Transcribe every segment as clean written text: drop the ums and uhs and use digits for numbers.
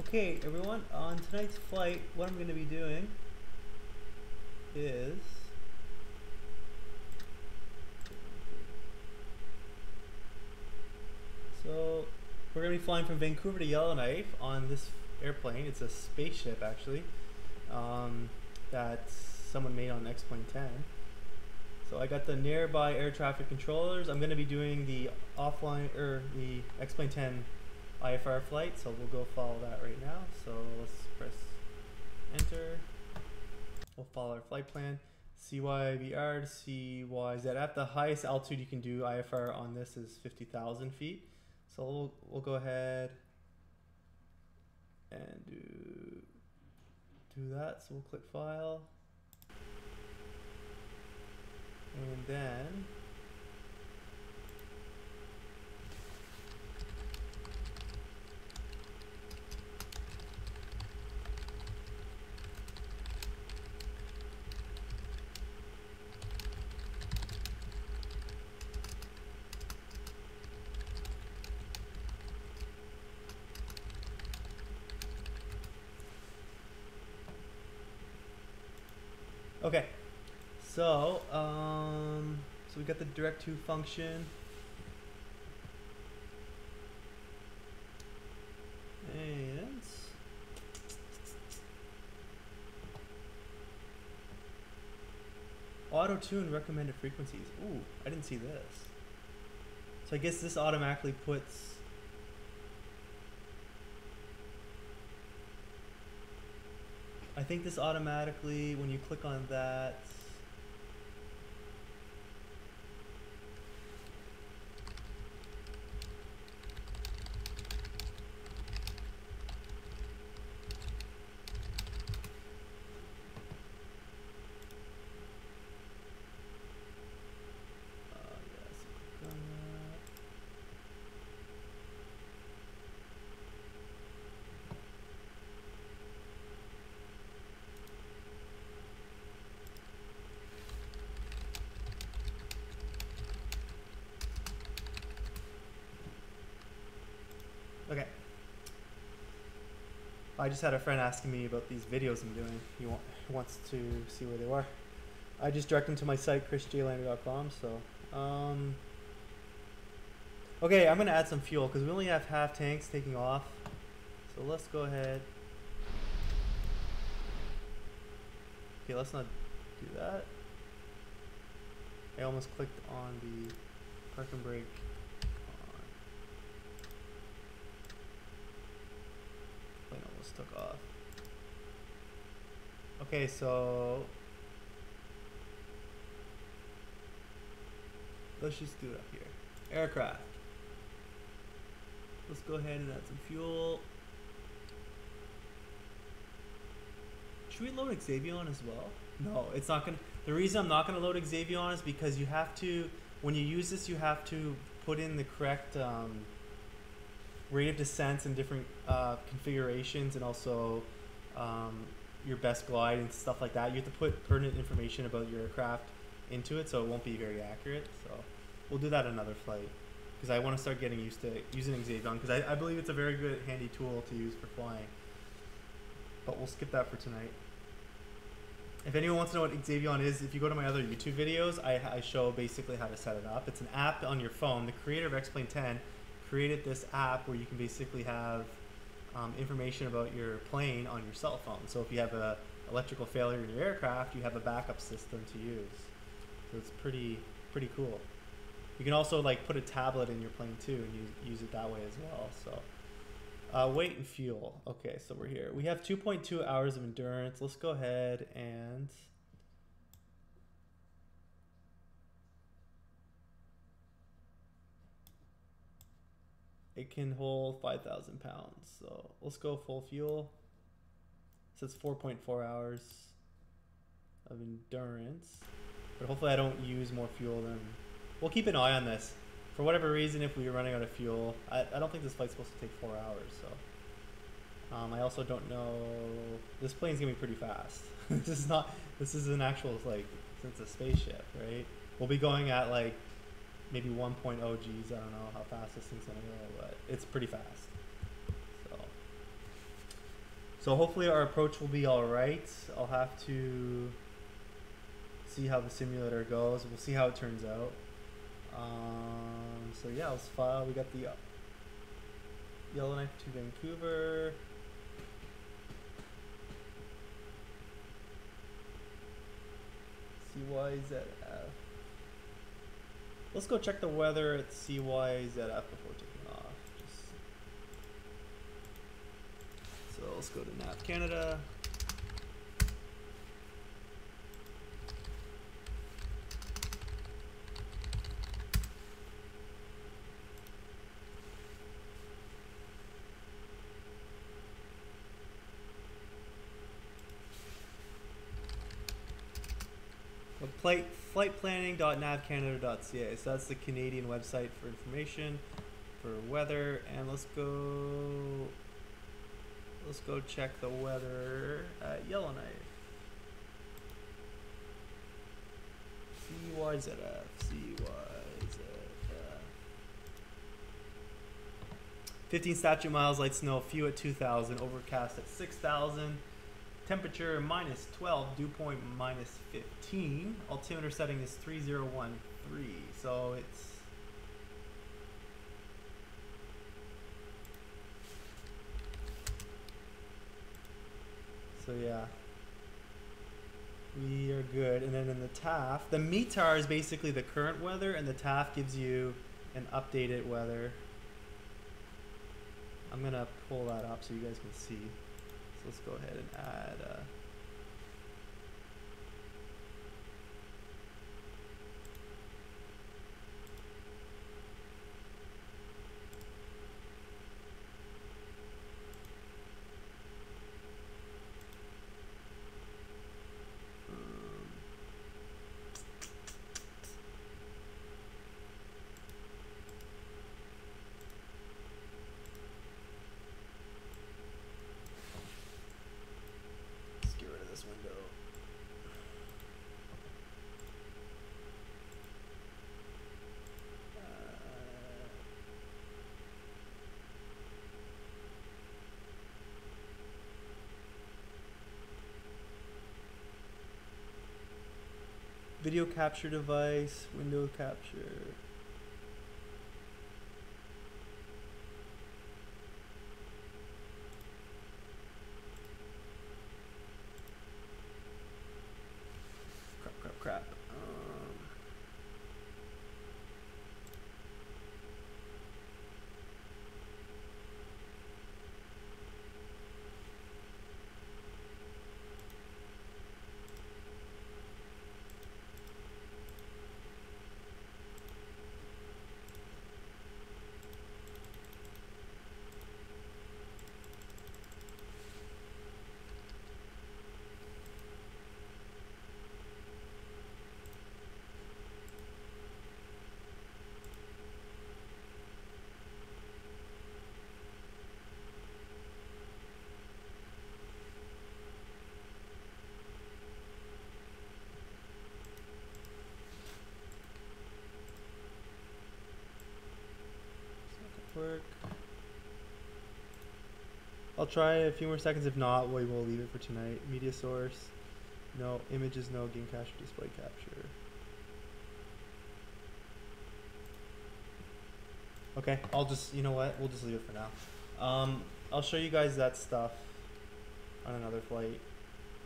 Okay, everyone, on tonight's flight, what I'm going to be doing is so we're going to be flying from Vancouver to Yellowknife on this airplane. It's a spaceship, actually, that someone made on XPlane 10. So I got the nearby air traffic controllers. I'm going to be doing the offline or the XPlane 10 IFR flight, so we'll go follow that right now. So let's press enter. We'll follow our flight plan. CYVR to CYZF. The highest altitude you can do IFR on this is 50,000 feet. So we'll go ahead and do that. So we'll click file. And then okay. So we got the direct to function, and auto tune recommended frequencies. Ooh, I didn't see this. So I guess this automatically puts I think this automatically, when you click on that, yes, click on that. Okay. I just had a friend asking me about these videos I'm doing. He wants to see where they were. I just direct him to my site, chrisjlander.com. So, okay, I'm gonna add some fuel because we only have half tanks taking off. So let's go ahead. Okay, let's not do that. I almost clicked on the park and brake. Plane almost took off. Okay, so let's just do it up here. Aircraft. Let's go ahead and add some fuel. Should we load Xavion as well? No, it's not gonna. The reason I'm not gonna load Xavion is because you have to, when you use this, you have to put in the correct rate of descents and different configurations, and also your best glide and stuff like that. You have to put pertinent information about your aircraft into it, so it won't be very accurate. So we'll do that another flight because I want to start getting used to using Xavion because I believe it's a very good handy tool to use for flying. But we'll skip that for tonight. If anyone wants to know what Xavion is, if you go to my other YouTube videos, I show basically how to set it up. It's an app on your phone. The creator of XPlane 10 created this app where you can basically have information about your plane on your cell phone. So if you have an electrical failure in your aircraft, you have a backup system to use. So it's pretty cool. You can also like put a tablet in your plane too and use it that way as well. So weight and fuel. Okay, so we're here. We have 2.2 hours of endurance. Let's go ahead and it can hold 5,000 pounds. So let's go full fuel. So it's 4.4 hours of endurance. But hopefully I don't use more fuel than... We'll keep an eye on this. For whatever reason, if we're running out of fuel, I don't think this flight's supposed to take 4 hours. So I also don't know... This plane's gonna be pretty fast. This is an actual, like, it's a spaceship, right? We'll be going at like maybe 1.0 Gs. I don't know how fast this thing's gonna go, but it's pretty fast. So So hopefully our approach will be all right. I'll have to see how the simulator goes. We'll see how it turns out. So yeah, let's file. We got the Yellowknife to Vancouver. CYZF. Let's go check the weather at CYZF before taking off. So let's go to Nav Canada. Flightplanning.navcanada.ca. So that's the Canadian website for information for weather. And let's go check the weather at Yellowknife. CYZF. 15 statute miles, light snow, few at 2,000, overcast at 6,000. Temperature -12, dew point -15. Altimeter setting is 3013. So it's yeah, we are good. And then in the TAF, the METAR is basically the current weather, and the TAF gives you an updated weather. I'm gonna pull that up so you guys can see. So let's go ahead and add this window. Video capture device, window capture. Crap. Work. I'll try a few more seconds. If not, we will leave it for tonight. Media source, no images, no game capture, display capture. Okay, I'll just, you know what, we'll just leave it for now. I'll show you guys that stuff on another flight.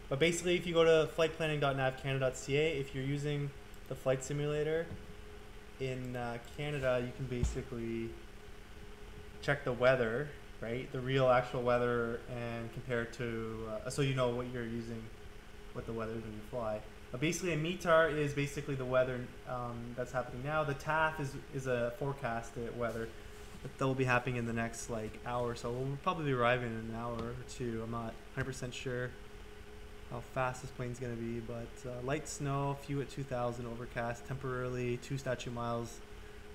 But basically, if you go to flightplanning.navcanada.ca, if you're using the flight simulator in Canada, you can basically check the weather, right? The real actual weather, and compare it to, so you know what you're using, what the weather is when you fly. But basically a METAR is basically the weather that's happening now. The TAF is a forecasted weather that will be happening in the next like hour or so. We'll probably be arriving in an hour or two. I'm not 100% sure how fast this plane's gonna be, but light snow, few at 2,000, overcast, temporarily 2 statute miles,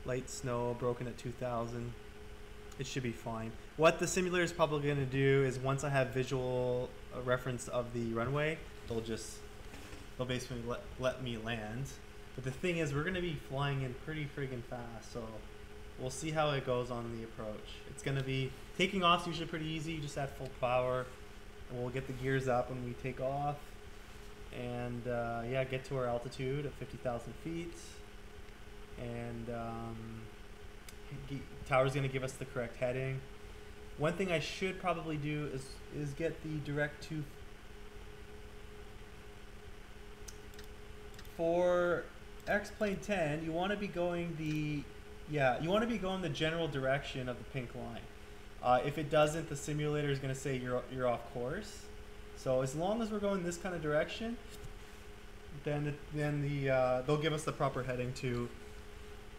light snow, broken at 2,000. It should be fine. What the simulator is probably going to do is once I have visual reference of the runway, they'll basically let me land. But the thing is, we're going to be flying in pretty friggin' fast, so we'll see how it goes on the approach. It's going to be, taking off is usually pretty easy. You just add full power. we'll get the gears up when we take off, and yeah, get to our altitude of 50,000 feet, and tower's going to give us the correct heading. One thing I should probably do is get the direct to for XPlane 10. You want to be going the general direction of the pink line. If it doesn't, the simulator is going to say you're off course. So as long as we're going this kind of direction, then they'll give us the proper heading to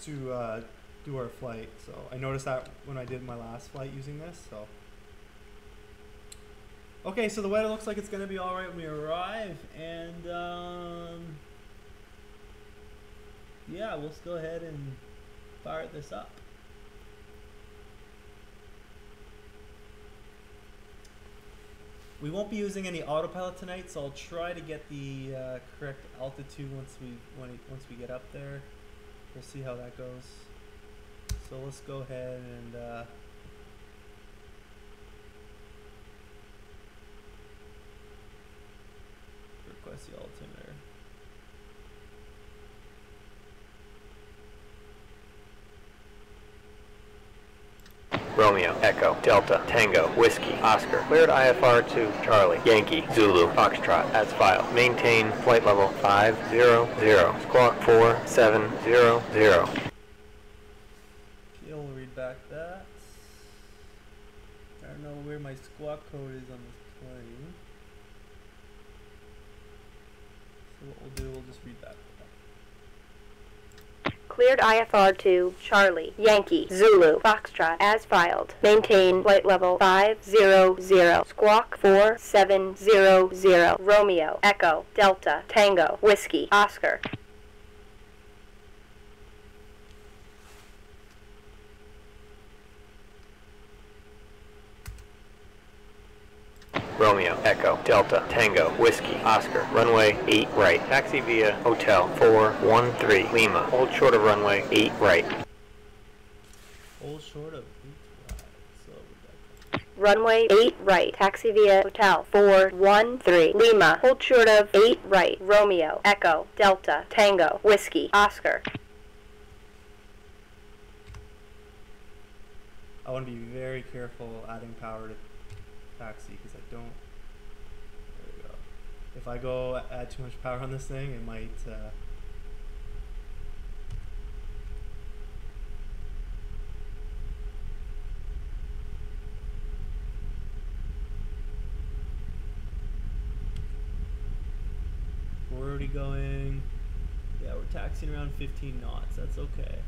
do our flight. So I noticed that when I did my last flight using this. So okay, so the weather looks like it's going to be all right when we arrive, and yeah, we'll just go ahead and fire this up. We won't be using any autopilot tonight, so I'll try to get the correct altitude once we get up there. We'll see how that goes. So let's go ahead and request the altimeter. Romeo, Echo, Delta, Tango, Whiskey, Oscar. Cleared IFR to Charlie, Yankee, Zulu, Foxtrot, as filed. Maintain flight level 500, squawk 4700. Okay, we'll read back that. I don't know where my squawk code is on this plane. So what we'll do, we'll just read that. Cleared IFR to Charlie, Yankee, Zulu, Foxtrot, as filed. Maintain flight level 500, squawk 4700, Romeo, Echo, Delta, Tango, Whiskey, Oscar. Romeo, Echo, Delta, Tango, Whiskey, Oscar, runway 8 right, taxi via Hotel 413, Lima, hold short of runway 8 right. Hold short of 8 right, so Runway 8 right, taxi via Hotel 413, Lima, hold short of 8 right, Romeo, Echo, Delta, Tango, Whiskey, Oscar. I want to be very careful adding power to taxi because I don't. There we go. If I go add too much power on this thing, it might. We're already going. Yeah, we're taxiing around 15 knots. That's okay.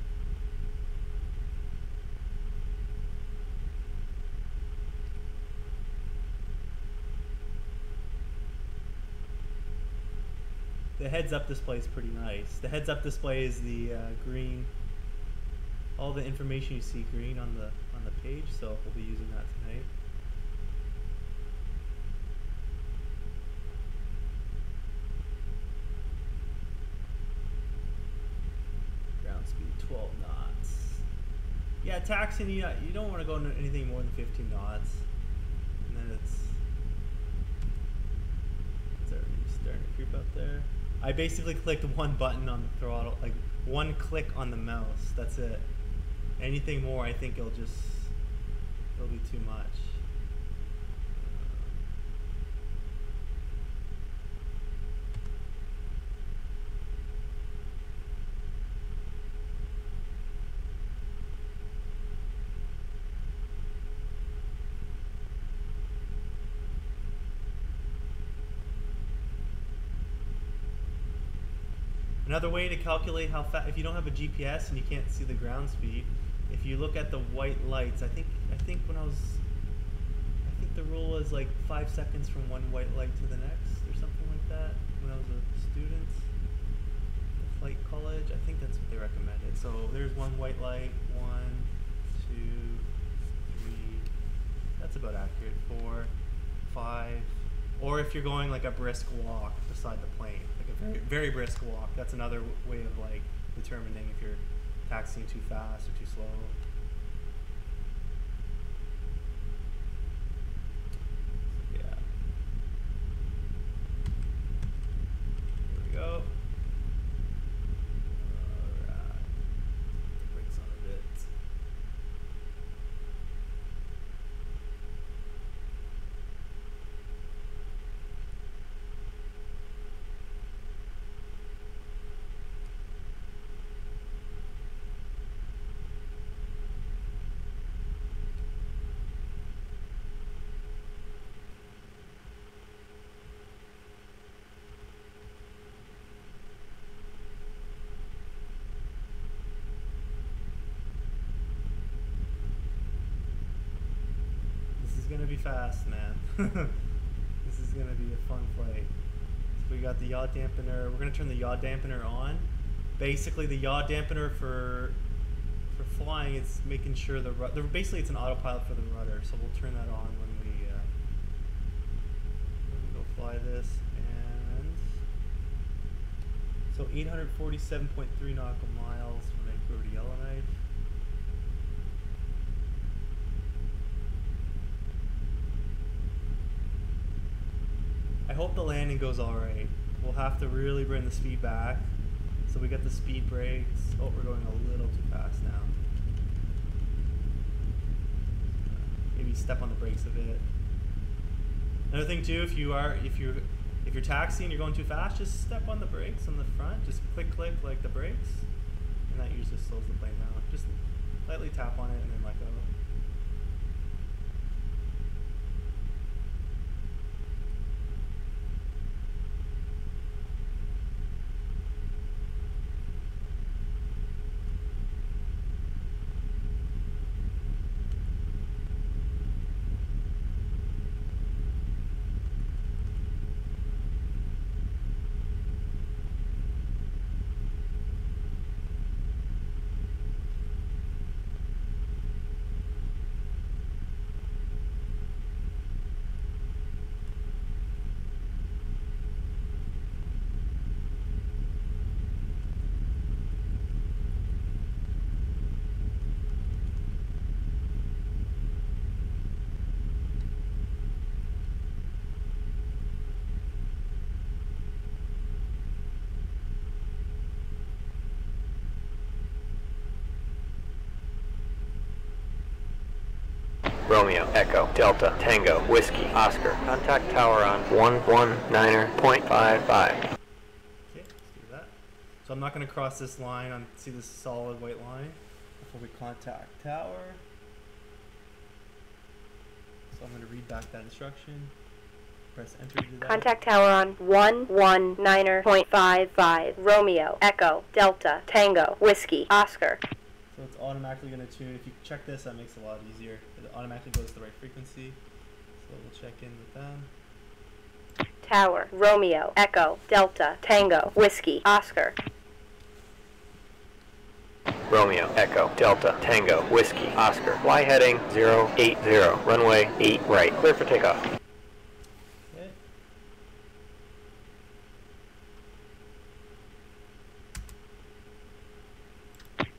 The heads-up display is pretty nice. The heads-up display is the green. All the information you see green on the page, so we'll be using that tonight. Ground speed 12 knots. Yeah, taxiing, you don't want to go anything more than 15 knots, and then it's already starting to creep up there. I basically clicked one button on the throttle, like one click on the mouse. That's it. Anything more, I think it'll be too much. Another way to calculate how fast, if you don't have a GPS and you can't see the ground speed, if you look at the white lights, I think the rule was like 5 seconds from one white light to the next, or something like that. When I was a student at flight college, I think that's what they recommended. So there's one white light, 1, 2, 3. That's about accurate. 4, 5. Or if you're going like a brisk walk beside the plane, like a very, very brisk walk, that's another way of like determining if you're taxiing too fast or too slow. Yeah. is gonna be fast, man. This is gonna be a fun flight. So we got the yaw dampener. We're gonna turn the yaw dampener on. Basically, the yaw dampener for flying, it's making sure basically it's an autopilot for the rudder. So we'll turn that on when we go fly this. And so 847.3 nautical miles from Vancouver to Yellowknife. I hope the landing goes alright. We'll have to really bring the speed back. So we got the speed brakes. Oh, we're going a little too fast now. Maybe step on the brakes a bit. Another thing too, if you're taxiing, you're going too fast, just step on the brakes on the front. Just click like the brakes, and that usually slows the plane down. Just lightly tap on it and then let go. Romeo, Echo, Delta, Tango, Whiskey, Oscar. Contact tower on 119.55. Okay, let's do that. So I'm not going to cross this line. See this solid white line before we contact tower. So I'm going to read back that instruction. Press enter to do that. Contact tower on 119.55. Romeo, Echo, Delta, Tango, Whiskey, Oscar. So it's automatically going to tune. If you check this, that makes it a lot easier. It automatically goes to the right frequency. So we'll check in with them. Tower, Romeo, Echo, Delta, Tango, Whiskey, Oscar. Romeo, Echo, Delta, Tango, Whiskey, Oscar. Fly heading 080. Runway 8 right. Clear for takeoff. Okay.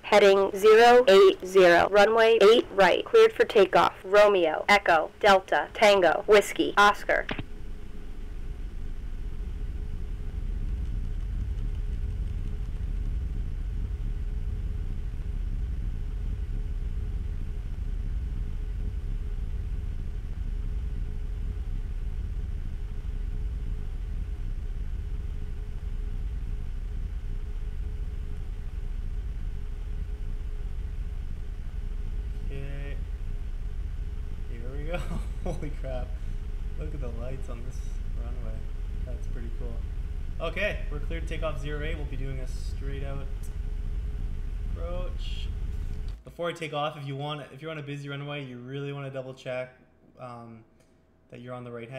Heading 080. Runway 8 right. Cleared for takeoff. Romeo, Echo, Delta, Tango, Whiskey, Oscar. Holy crap. Look at the lights on this runway. That's pretty cool. Okay, we're clear to take off 08. We'll be doing a straight out approach. Before I take off, if you're on a busy runway, you really want to double check that you're on the right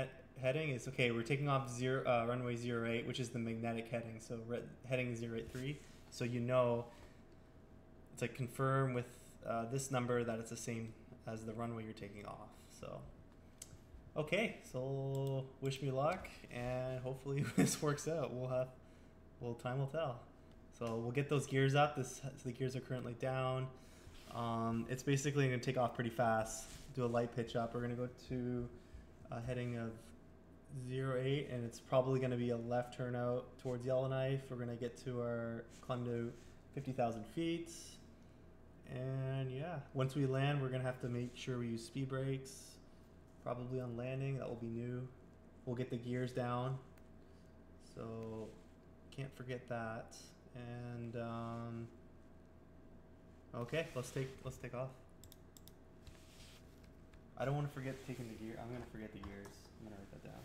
heading. It's okay, we're taking off runway 08, which is the magnetic heading. So heading 083. So you know, it's like confirm with this number that it's the same as the runway you're taking off. So okay, so wish me luck, and hopefully this works out. Time will tell. So we'll get those gears up. The gears are currently down. It's basically going to take off pretty fast. Do a light pitch up. We're going to go to a heading of 08, and it's probably going to be a left turn out towards Yellowknife. We're going to get to climb to 50,000 feet. And yeah, once we land, we're going to have to make sure we use speed brakes. Probably on landing, that will be new. We'll get the gears down, so can't forget that. And okay, let's take off. I don't want to forget taking the gear. I'm gonna forget the gears. I'm gonna write that down.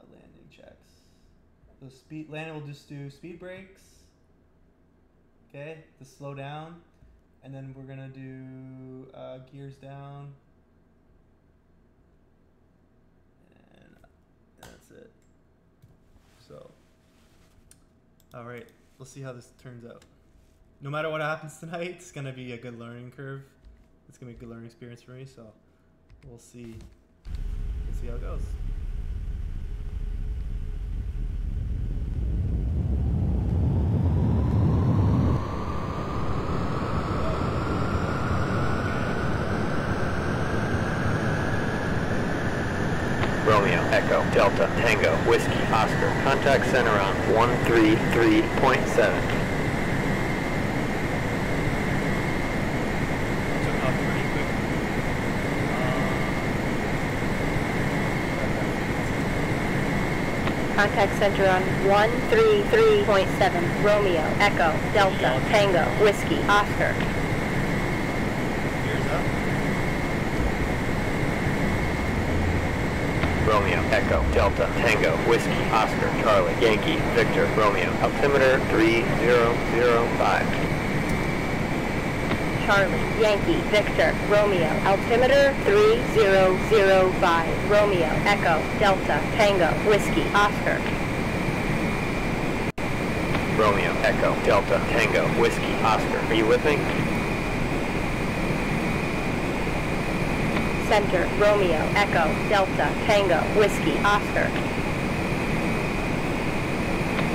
Landing checks. The landing, we'll just do speed brakes. Okay, to slow down, and then we're gonna do gears down. that's it. So, all right, let's see how this turns out. No matter what happens tonight, it's gonna be a good learning curve. It's gonna be a good learning experience for me. So, we'll see. We'll see how it goes. Romeo, Echo, Delta, Tango, Whiskey, Oscar. Contact center on 133.7. Took off pretty quick. Contact center on 133.7. Romeo, Echo, Delta, Tango, Whiskey, Oscar. Gears up. Romeo, Echo, Delta, Tango, Whiskey, Oscar, Charlie, Yankee, Victor, Romeo. Altimeter 3005. Charlie, Yankee, Victor, Romeo. Altimeter 3005. Romeo, Echo, Delta, Tango, Whiskey, Oscar. Romeo, Echo, Delta, Tango, Whiskey, Oscar. Are you with me? Center, Romeo, Echo, Delta, Tango, Whiskey, Oscar.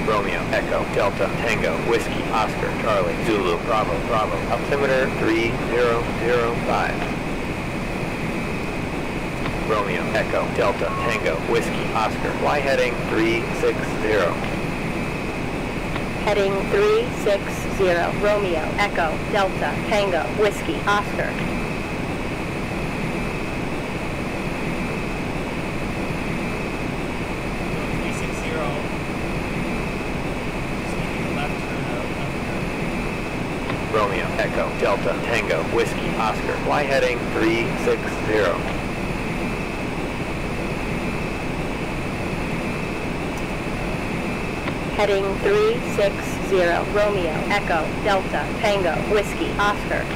Romeo, Echo, Delta, Tango, Whiskey, Oscar, Charlie, Zulu, Bravo, Bravo. Altimeter 3005. Romeo, Echo, Delta, Tango, Whiskey, Oscar. Fly heading 360. Heading 360. Romeo, Echo, Delta, Tango, Whiskey, Oscar. Romeo, Echo, Delta, Tango, Whiskey, Oscar. Fly heading 360. Heading 360. Romeo, Echo, Delta, Tango, Whiskey, Oscar.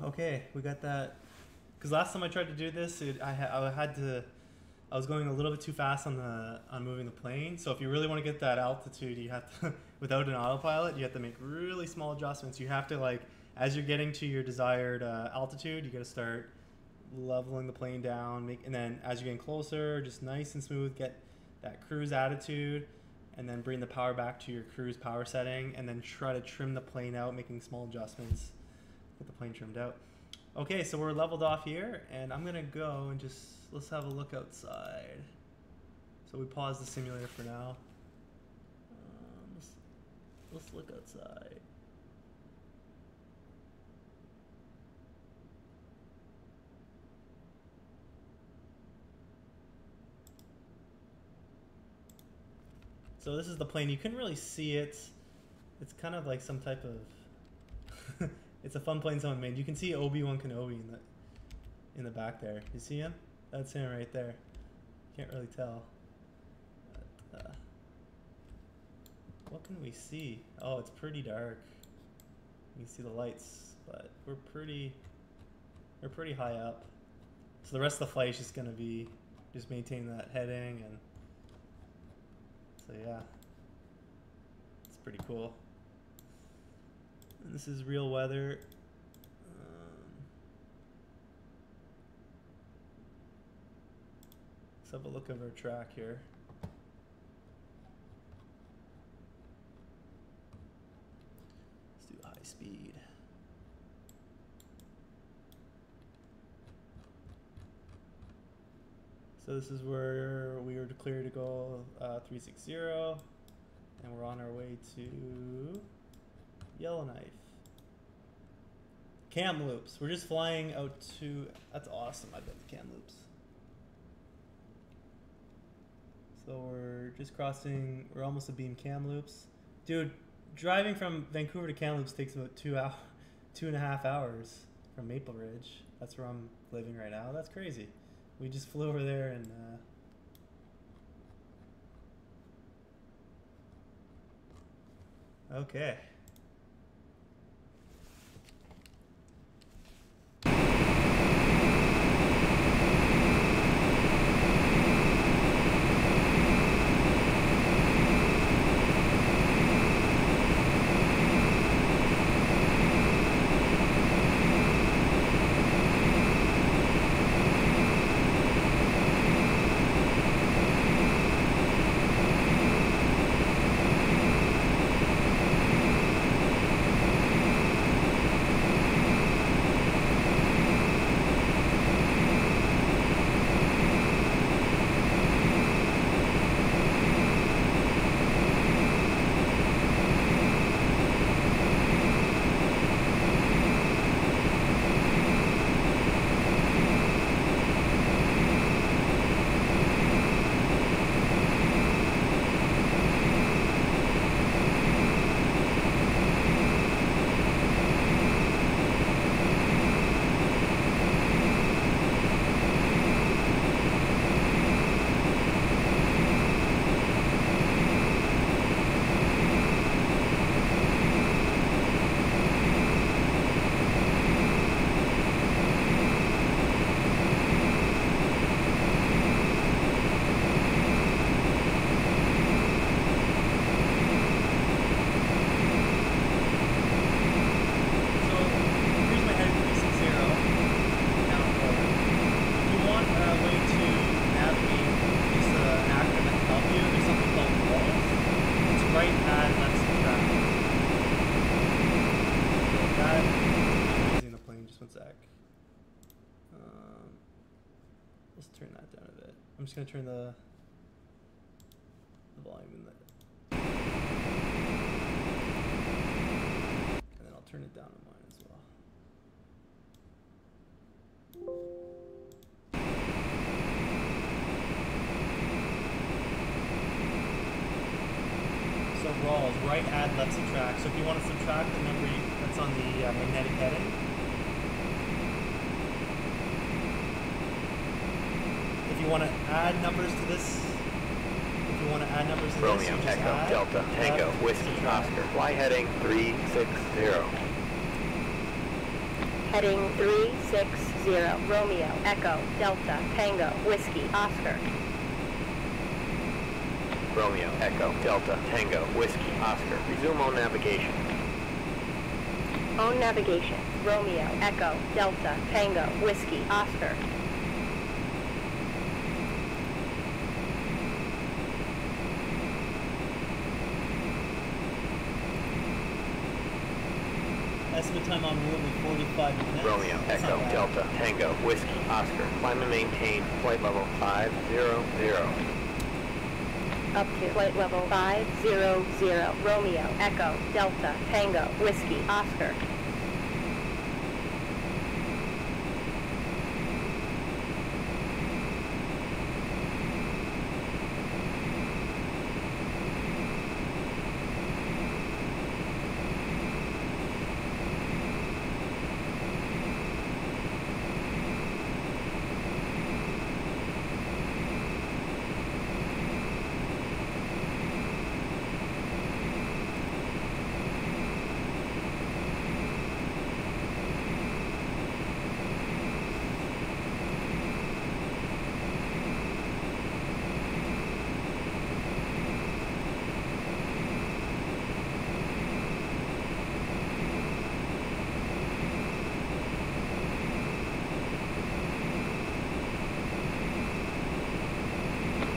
Okay, we got that. Because last time I tried to do this, I was going a little bit too fast on moving the plane. So if you really want to get that altitude, you have to, without an autopilot, you have to make really small adjustments. You have to, like, as you're getting to your desired altitude, you got to start leveling the plane down, and then as you're getting closer, just nice and smooth, get that cruise attitude, and then bring the power back to your cruise power setting, and then try to trim the plane out, making small adjustments, get the plane trimmed out. Okay, so we're leveled off here, and I'm gonna go and let's have a look outside. So we pause the simulator for now. Let's look outside. So this is the plane. You couldn't really see it. It's kind of like some type of it's a fun plane someone made. You can see Obi-Wan Kenobi in the back there. You see him? That's him right there. Can't really tell. But, what can we see? Oh, it's pretty dark. You can see the lights, but we're pretty high up. So the rest of the flight is just gonna be just maintaining that heading, and so yeah, it's pretty cool. And this is real weather. Let's have a look at our track here. Let's do high speed. So this is where we were declared to go 360, and we're on our way to Yellowknife. Kamloops. We're just flying out to, that's awesome, I bet the Kamloops. So we're just crossing, we're almost at Beam Kamloops. Dude, driving from Vancouver to Kamloops takes about 2.5 hours from Maple Ridge. That's where I'm living right now. That's crazy. We just flew over there and okay. Let's turn that down a bit. I'm just going to turn the volume in there. And then I'll turn it down on mine as well. So rolls, right add, left subtract. So if you want to subtract the number that's on the magnetic heading, if you want to add numbers to this, Romeo, you just Echo, add, Delta, Tango, Whiskey, Oscar, fly heading 360. Heading 360, Romeo, Echo, Delta, Tango, Whiskey, Oscar. Romeo, Echo, Delta, Tango, Whiskey, Oscar. Resume on navigation. On navigation. Romeo, Echo, Delta, Tango, Whiskey, Oscar. Estimate time on route will be 45 minutes. Romeo, That's Echo, not bad. Delta, Tango, Whiskey, Oscar. Climb and maintain flight level 500. Up to flight level 500, Romeo, Echo, Delta, Tango, Whiskey, Oscar.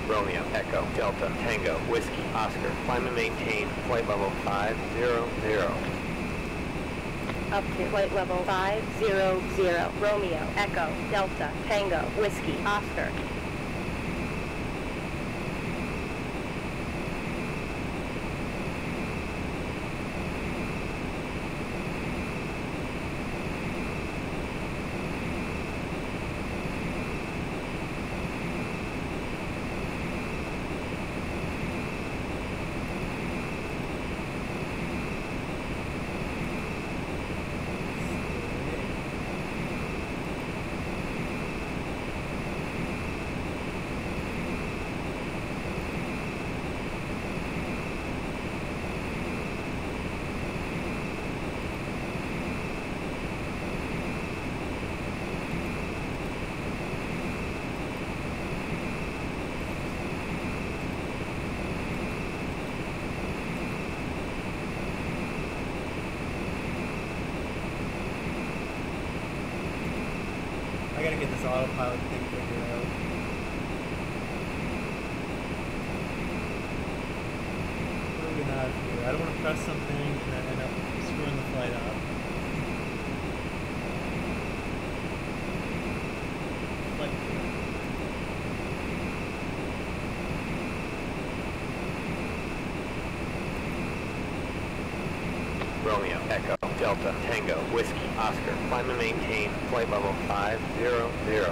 Romeo, Echo, Delta, Tango, Whiskey, Oscar. Climb and maintain flight level 500. Up to flight level 500, Romeo, Echo, Delta, Tango, Whiskey, Oscar. I gotta get this autopilot thing figured out. What do we have here? I don't want to press something and then end up screwing the flight up. Flight director. Romeo, Echo, Delta, Tango, Whiskey, Oscar. Climb and maintain flight level 500.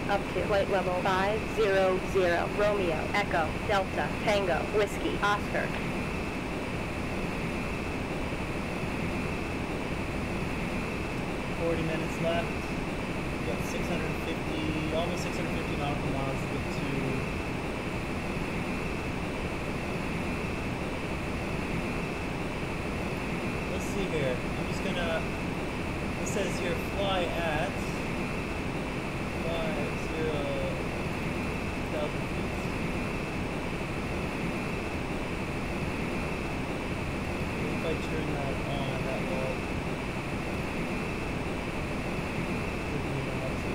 Up to flight level 500, 00, Romeo, Echo, Delta, Tango, Whiskey, Oscar. 40 minutes left. This is one of the greatest ways to learn. It's just go on the flight simulator and just, instead of some people learn more by actually like hands-on, right? Because I think I got it. Come on. Minutes left. We got 650, almost 650 nautical miles to get to. Let's see here. I'm just gonna. It says here fly at 50,000 feet. If I turn that on, that will.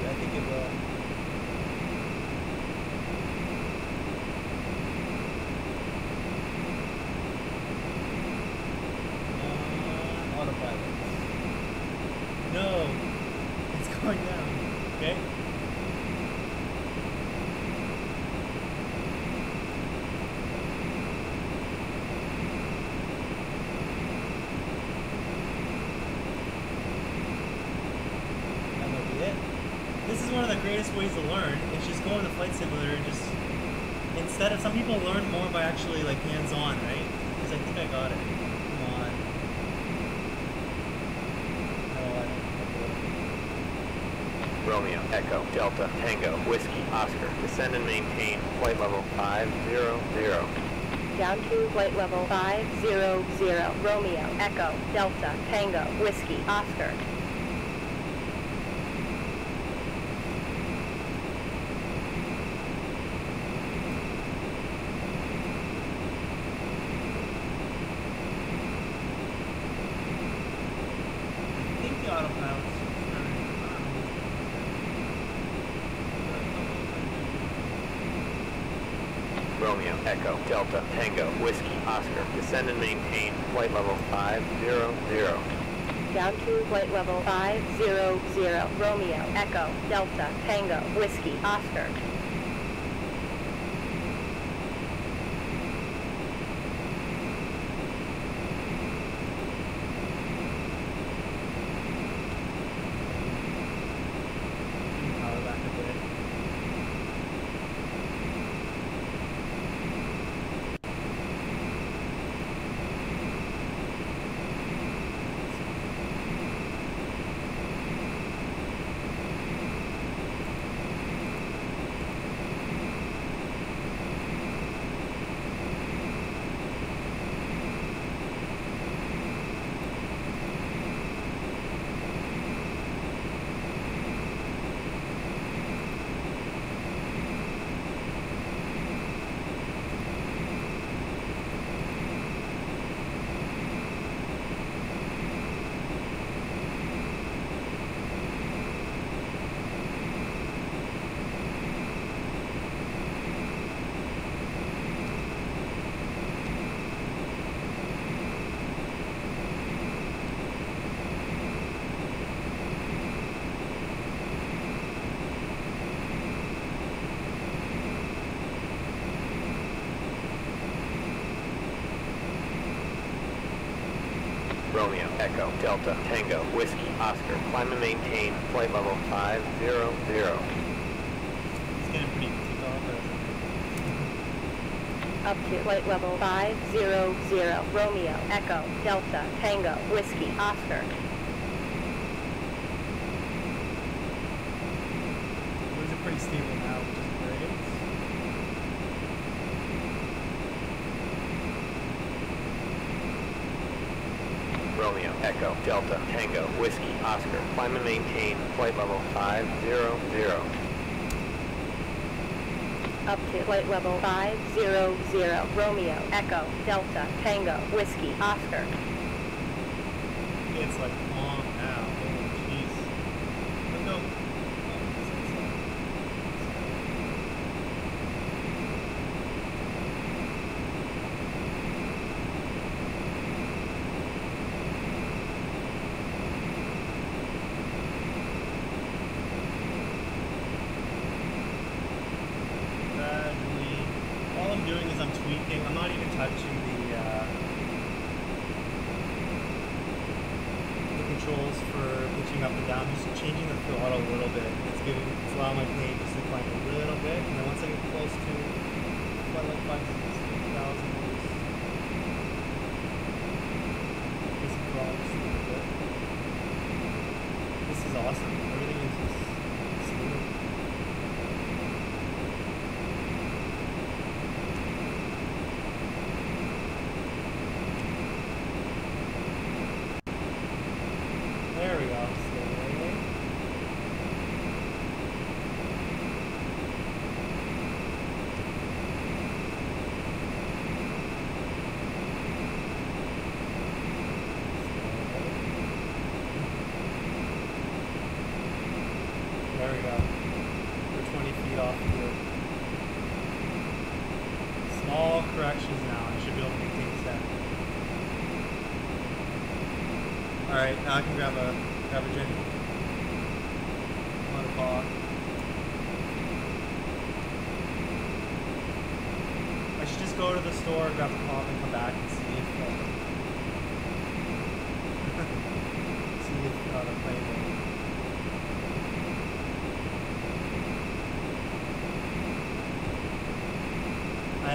I think it will. Autopilot. No, it's going down. Okay. That'll be it. This is one of the greatest ways to learn. It's just go on the flight simulator and just, instead of, some people learn more by actually like hands-on, right? Because I think I got it. Come on. No, I don't. Romeo, Echo, Delta, Tango, Whiskey, Oscar. Descend and maintain flight level 500. Down to flight level 500, Romeo, Echo, Delta, Tango, Whiskey, Oscar. Romeo, Echo, Delta, Tango, Whiskey, Oscar. Descend and maintain flight level 500. Down to flight level 500. Romeo, Echo, Delta, Tango, Whiskey, Oscar. Power back a bit. Romeo, Echo, Delta, Tango, Whiskey, Oscar. Climb and maintain flight level 500. He's getting pretty kicked off as Up to flight level 500. Romeo, Echo, Delta, Tango, Whiskey, Oscar. Those are pretty stable now, which is great. Romeo, Echo, Delta, Tango, Whiskey, Oscar. Climb and maintain flight level 500. Up to flight level 500. Romeo, Echo, Delta, Tango, Whiskey, Oscar. It's like long now. Oh, jeez. Let go. Gradually, all I'm doing is I'm tweaking. I'm not even touching the controls for pitching up and down. I'm just changing the throttle a little bit. It's allowing my plane just to climb a little bit, and then once I get close to what, like 5,000, increase the throttle just a little bit. This is awesome. Everything is just smooth. There we go. Slowly. There we go. We're 20 feet off here. Small corrections now. I should be able to maintain step. Alright, now I can grab a drink. On a paw. I should just go to the store, grab a pop, and come back and see if the plane will.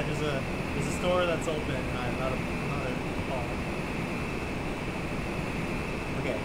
There's a store that's open, and I'm not a call. Okay.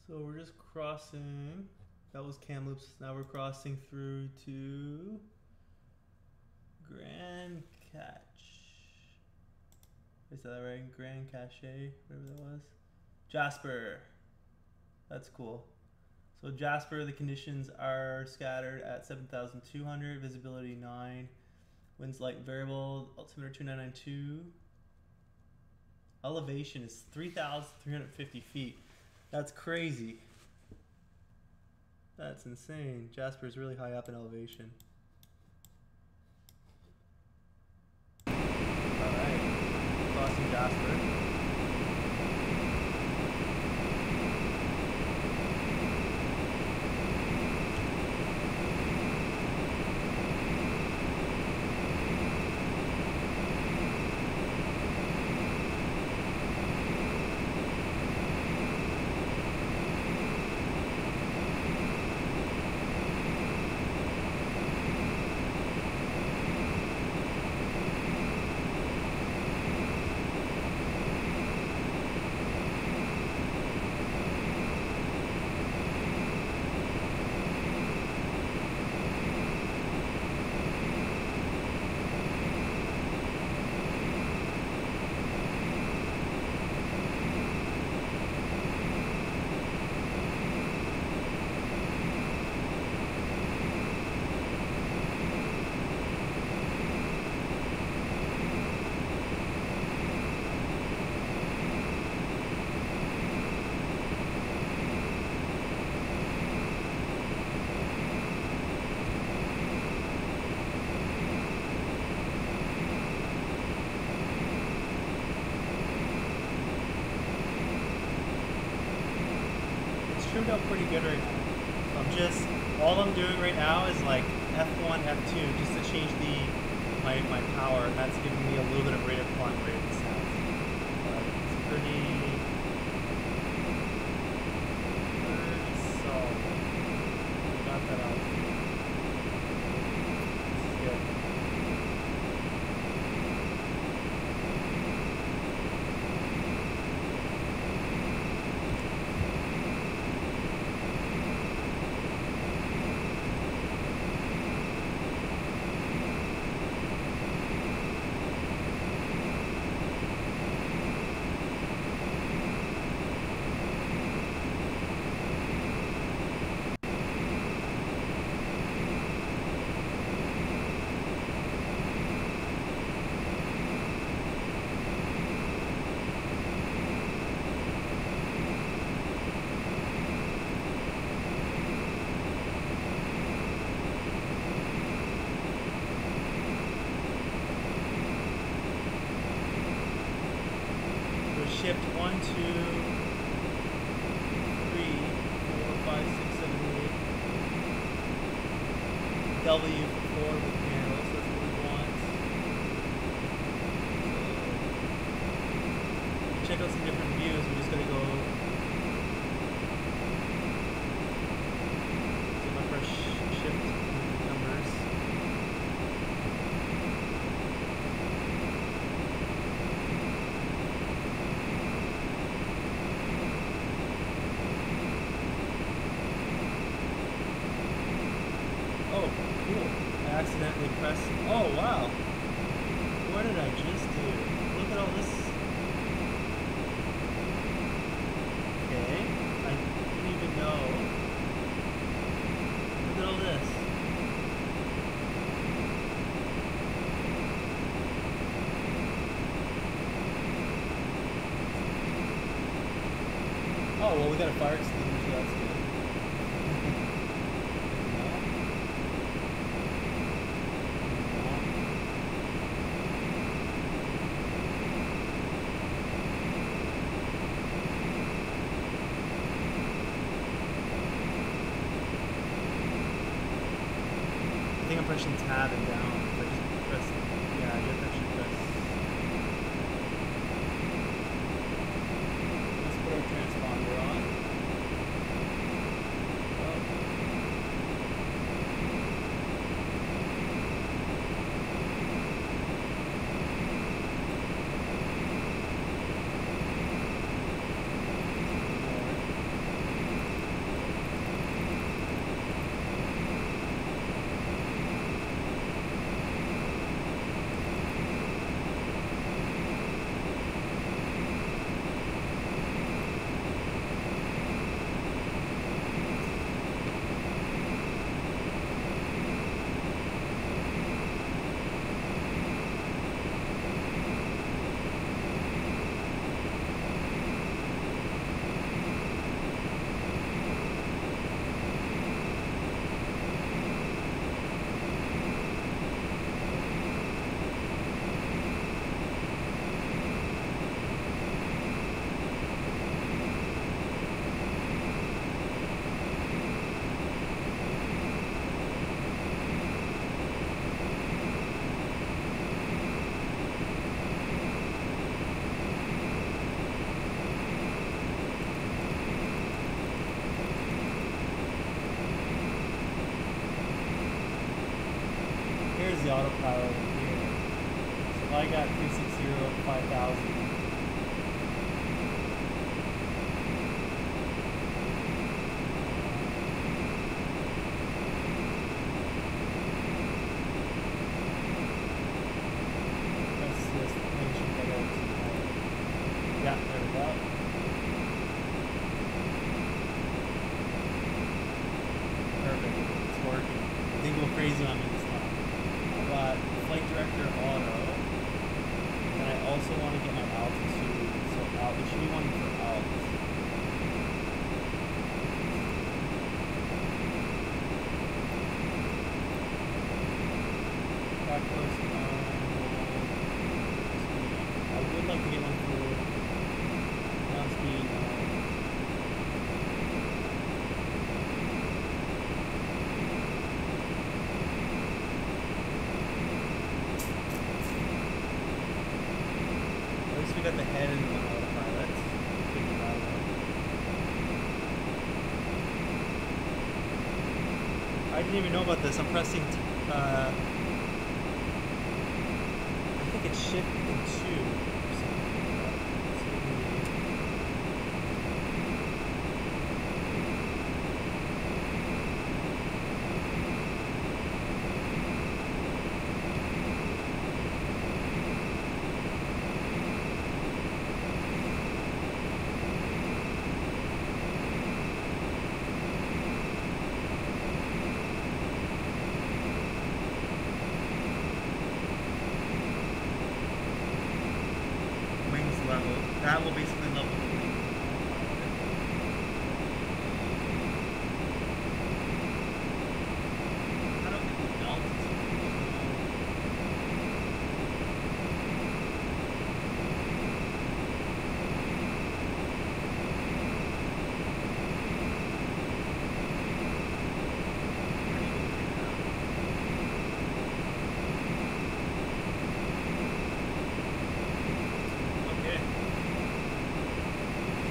So we're just crossing. That was Kamloops. Now we're crossing through to Grand Cache. Is that right? Grand Cache, whatever that was. Jasper. That's cool. So Jasper, the conditions are scattered at 7,200, visibility 9, winds light variable, altimeter 2992. Elevation is 3,350 feet. That's crazy. That's insane. Jasper is really high up in elevation. Alright, crossing Jasper. Turned out pretty good right now. So all I'm doing right now is like F1, F2 just to change my power, and that's giving me a little bit of rate of climb rate of sounds. But it's pretty solid. We got that out. This is good. Shift 1, 2, 3, 4, 5, 6, 7, 8. W for forward with handles, that's what we want. So, check out some different views. We're just gonna go. So if I press shift numbers. Accidentally pressed. Oh wow! What did I just do? Look at all this. Okay, I didn't even know. Look at all this. Oh well, we got a fire extinguisher. That's good. I think I'm pressing tab and down. I just press, yeah, you have to actually press. Let's put our transponder on. the autopilot in here. So if I got 360 at 5,000. Press this, the plane should get out to yeah, there we go. Perfect. It's working. It didn't go crazy on me this time. I've got flight director auto. And then I also want to get my altitude. So there should be one for alt. Back course speed. I would like to get one for ground speed. At least we got the head and the autopilot. Figure that out. I didn't even know about this. I'm pressing. I think it's shift and 2 or something like that. Let's see if level. That will basically level the wing. I don't think we melt.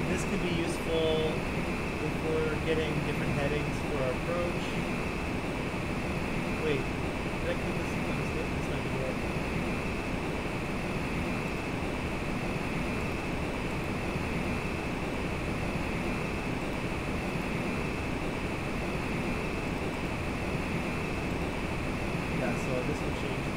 This could be useful if we're getting different headings for our approach. Wait, did I click this by mistake? This might be it. Yeah, so this will change the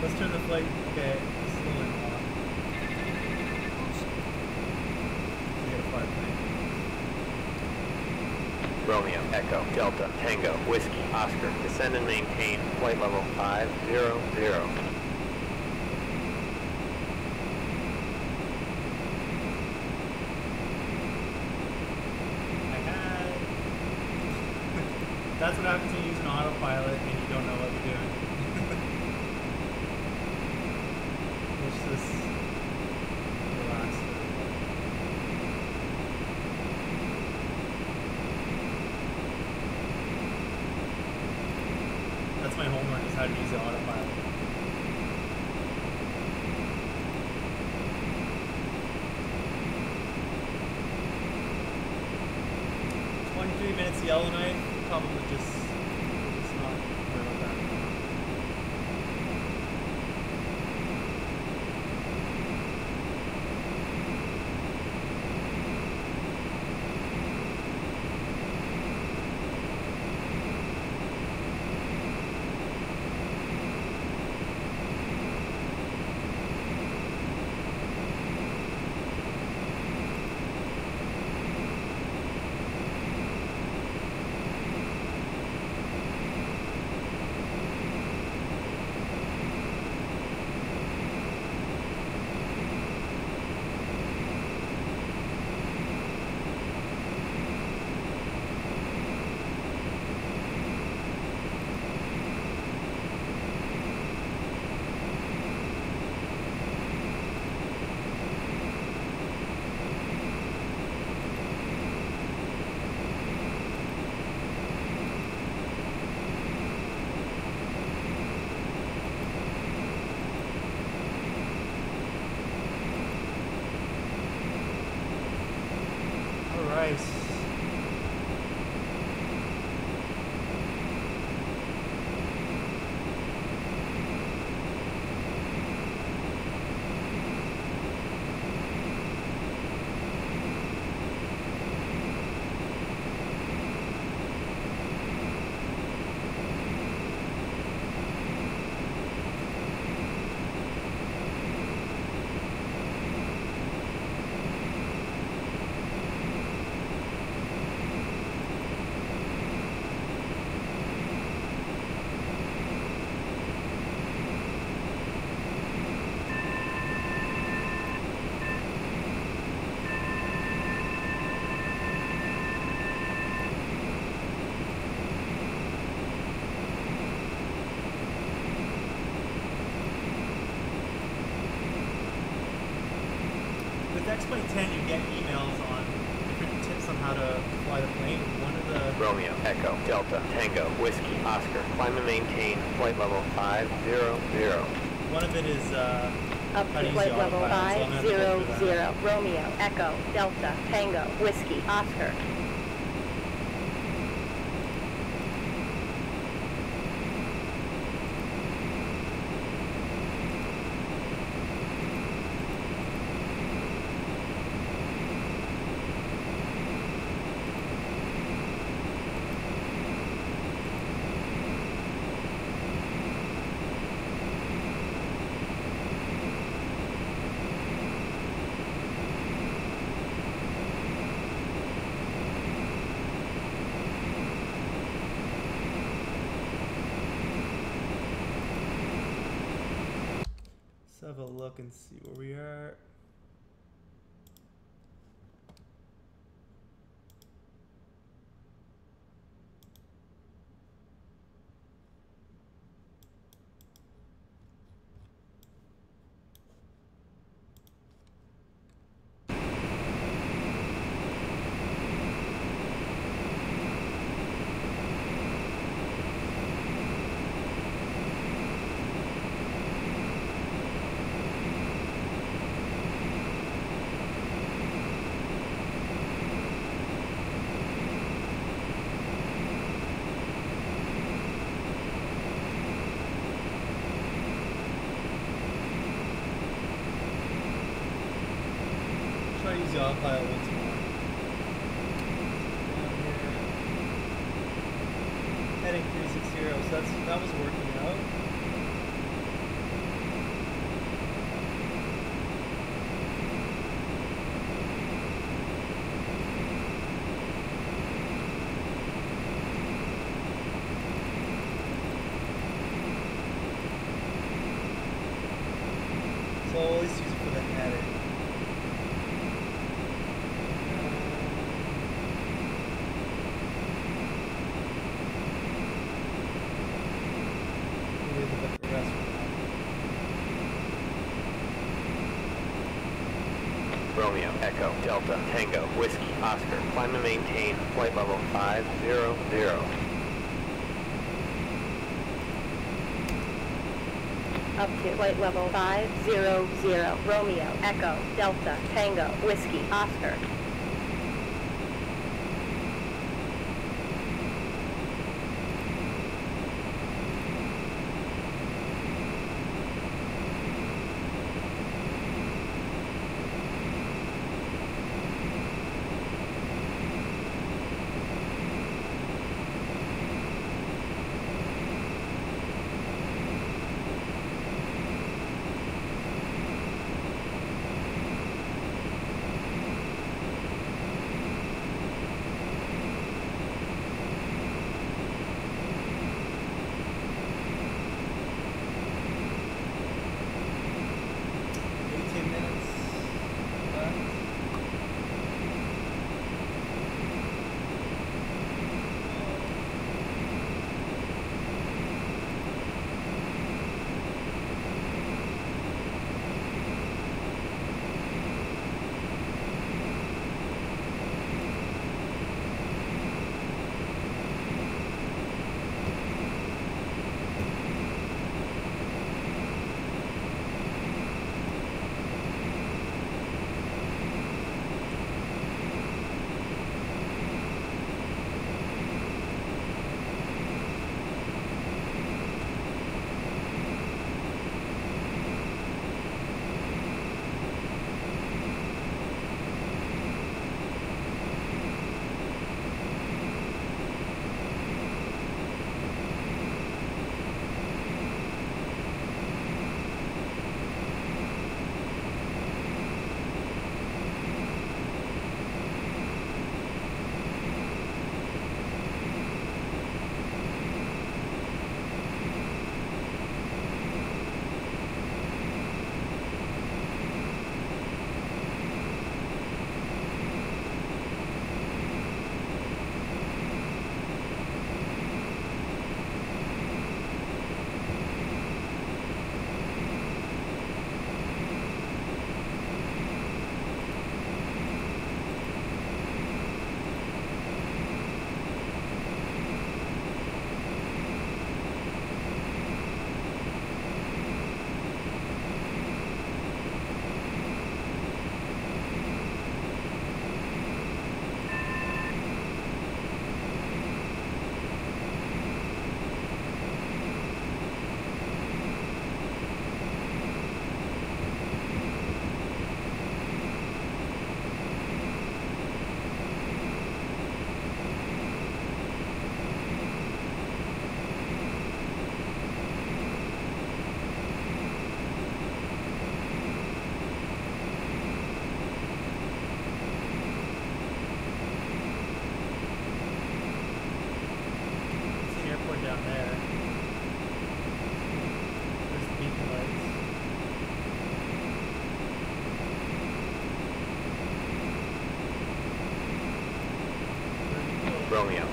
let's turn the flight. Okay, this is a little off. We gotta fly the plane. Romeo, Echo, Delta, Tango, Whiskey, Oscar. Descend and maintain flight level 500. That's what happens when you use an autopilot and you don't know what you're doing. Let's just relax for a bit. That's my homework, is how to use the autopilot. 23 minutes Yellowknife. Probably just not worry about that. Nice. With XPlane 10, you get emails on different tips on how to fly the plane. One of the Romeo, Echo, Delta, Tango, Whiskey, Oscar. Climb and maintain flight level 500. one of it is Up how to to use flight the level autopilot, so I'm gonna have to go through that. 500. Romeo, Echo, Delta, Tango, Whiskey, Oscar. Let's have a look and see where we are. Try to use the autopilot once more. Down here. Heading 360, so that was working out. So I'll at least use it for the heading. Romeo, Echo, Delta, Tango, Whiskey, Oscar. Climb and maintain flight level 500. Up to flight level 500. Romeo, Echo, Delta, Tango, Whiskey, Oscar.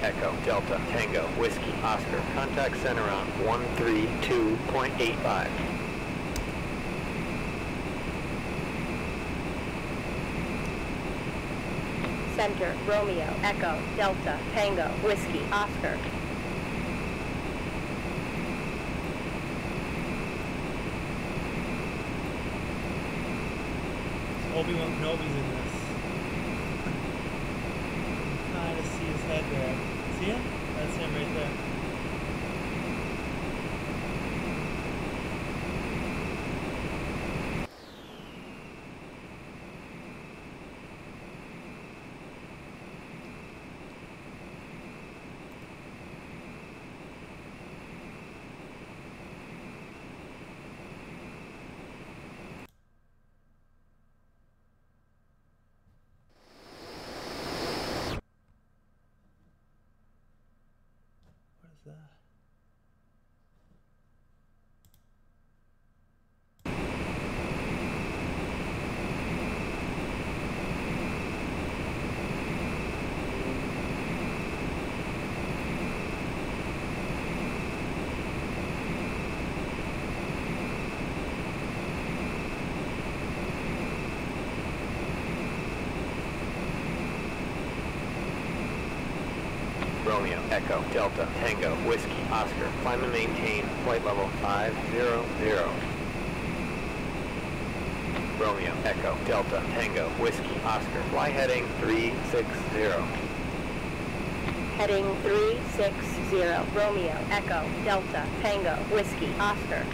Echo, Delta, Tango, Whiskey, Oscar. Contact center on 132.85. Center, Romeo, Echo, Delta, Tango, Whiskey, Oscar. Obi-Wan Kenobi's in this. You can kind of see his head there. See him? That's him right there. What is that? Romeo, Echo, Delta, Tango, Whiskey, Oscar. Climb and maintain flight level 500. Romeo, Echo, Delta, Tango, Whiskey, Oscar. Fly heading 360. Heading 360, Romeo, Echo, Delta, Tango, Whiskey, Oscar.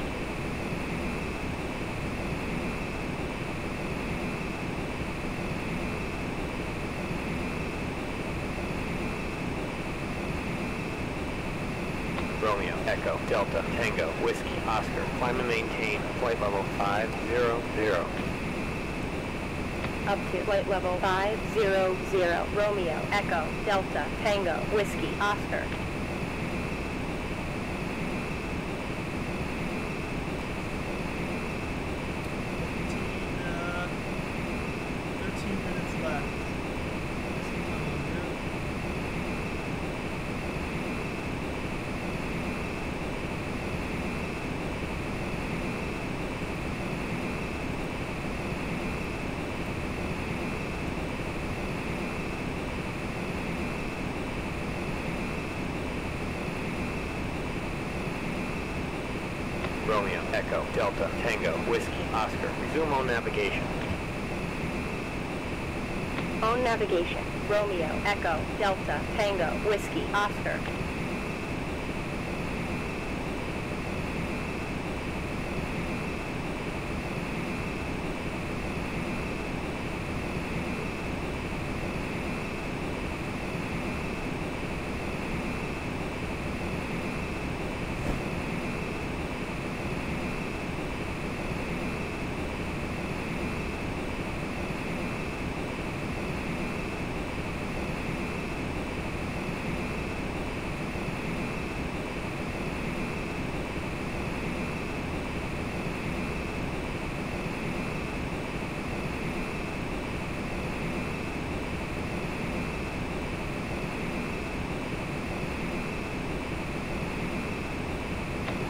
Romeo, Echo, Delta, Tango, Whiskey, Oscar. Climb and maintain flight level 500. Up to flight level 500, Romeo, Echo, Delta, Tango, Whiskey, Oscar. Romeo, Echo, Delta, Tango, Whiskey, Oscar. Resume on navigation. On navigation, Romeo, Echo, Delta, Tango, Whiskey, Oscar.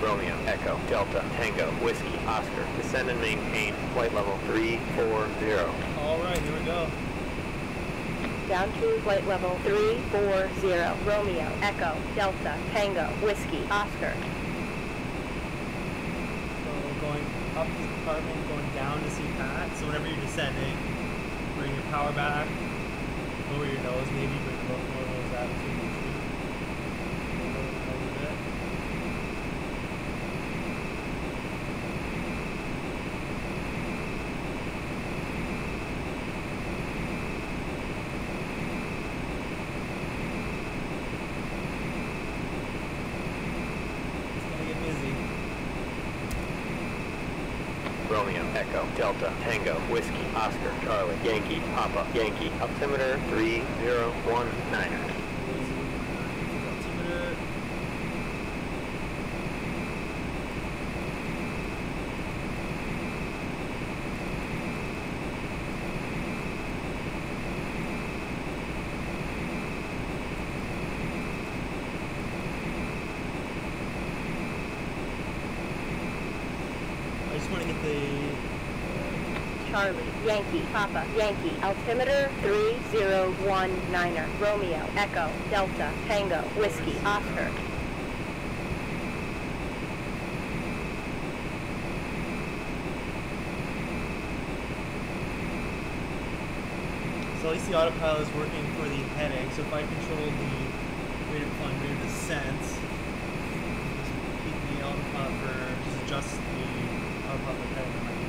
Romeo, Echo, Delta, Tango, Whiskey, Oscar. Descend and maintain flight level 340. Alright, here we go. Down to flight level 340, Romeo, Echo, Delta, Tango, Whiskey, Oscar. So going up to the compartment, going down to see Pat. So whenever you're descending, bring your power back, lower your nose maybe, bring a little more nose attitude and shoot. Lower the nose a bit. Romeo, Echo, Delta, Tango, Whiskey, Oscar, Charlie, Yankee, Papa, Yankee. Altimeter 3019. Altimeter. want to get the Charlie, Yankee, Papa, Yankee, altimeter 3019er, Romeo, Echo, Delta, Tango, Whiskey, Oscar. So at least the autopilot is working for the heading. So if I control the rate of climb, rate of descent, just keep the autopilot for, just adjust the autopilot for heading. That might be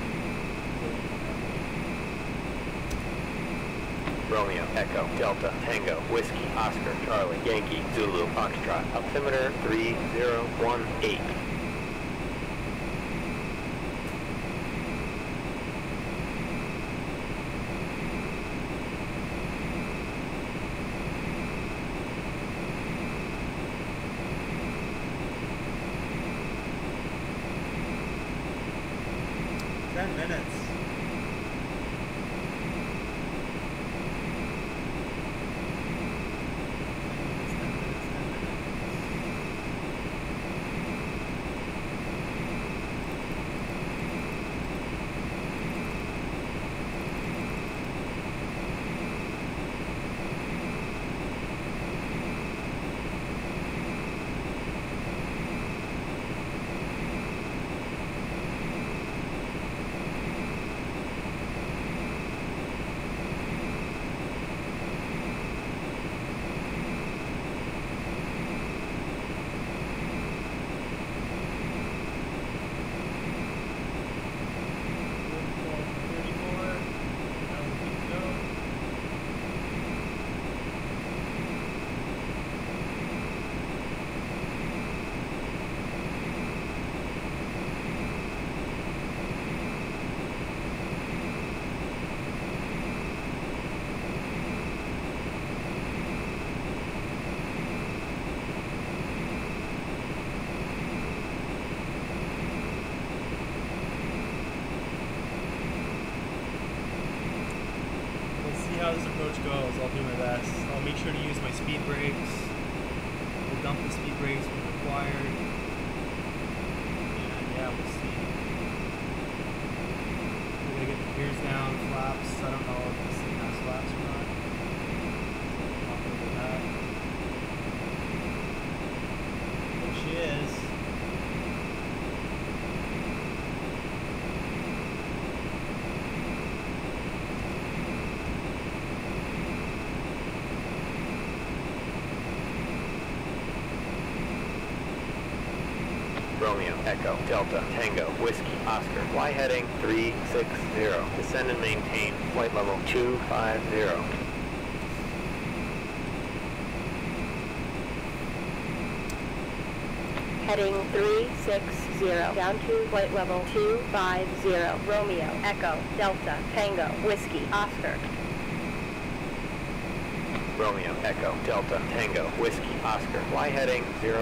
Romeo, Echo, Delta, Tango, Whiskey, Oscar, Charlie, Yankee, Zulu, Foxtrot, altimeter 3018. 10 minutes. How this approach goes, I'll do my best. I'll make sure to use my speed brakes. We'll dump the speed brakes when required. And yeah, we'll see. We're gonna get the gears down, flaps. I don't know if this thing has flaps or not. So we'll talk over that. There she is. Romeo, Echo, Delta, Tango, Whiskey, Oscar, fly heading 360, descend and maintain, flight level 250. Heading 360, down to flight level 250, Romeo, Echo, Delta, Tango, Whiskey, Oscar. Romeo, Echo, Delta, Tango, Whiskey, Oscar, fly heading 010.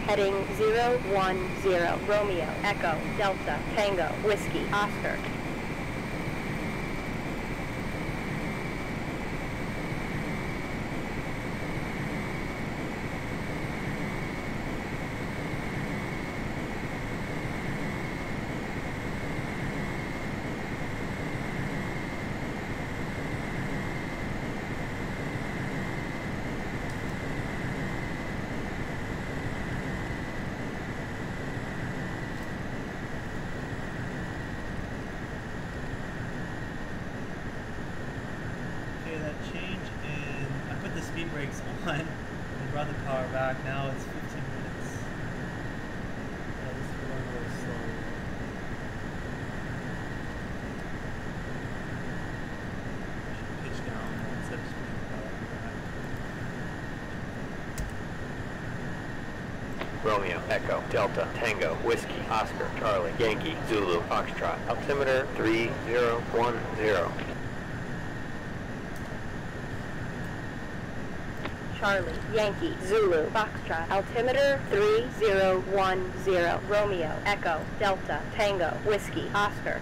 Heading 010, Romeo, Echo, Delta, Tango, Whiskey, Oscar. Speed brakes on and brought the power back. Now it's 15 minutes. This is going a little slow. Should pitch down instead of spinning the power back. Romeo, Echo, Delta, Tango, Whiskey, Oscar, Charlie, Yankee, Zulu, Foxtrot, altimeter 3010. Charlie, Yankee, Zulu, Foxtrot, altimeter 3010, Romeo, Echo, Delta, Tango, Whiskey, Oscar.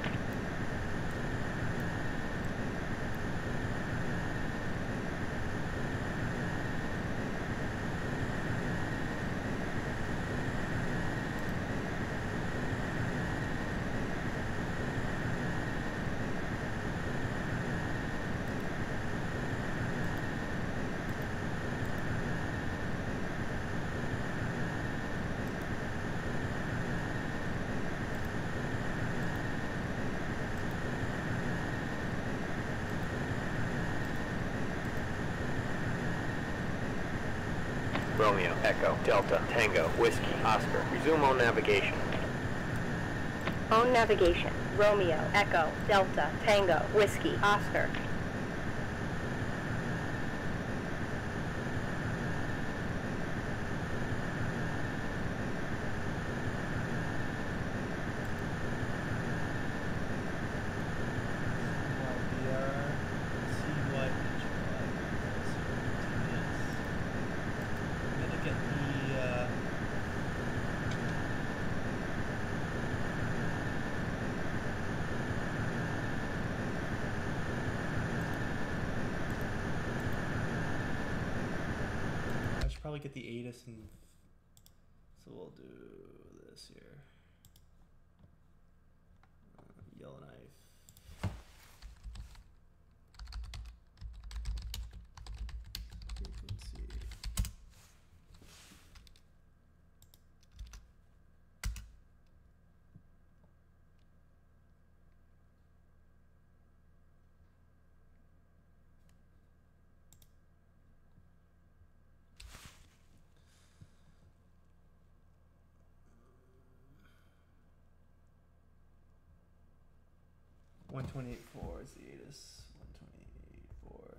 Romeo, Echo, Delta, Tango, Whiskey, Oscar. Resume on navigation. On navigation. Romeo, Echo, Delta, Tango, Whiskey, Oscar. Probably get the ATIS, and so we'll do this here. Yellowknife. Frequency. $128.4 is the ATIS. $128.4.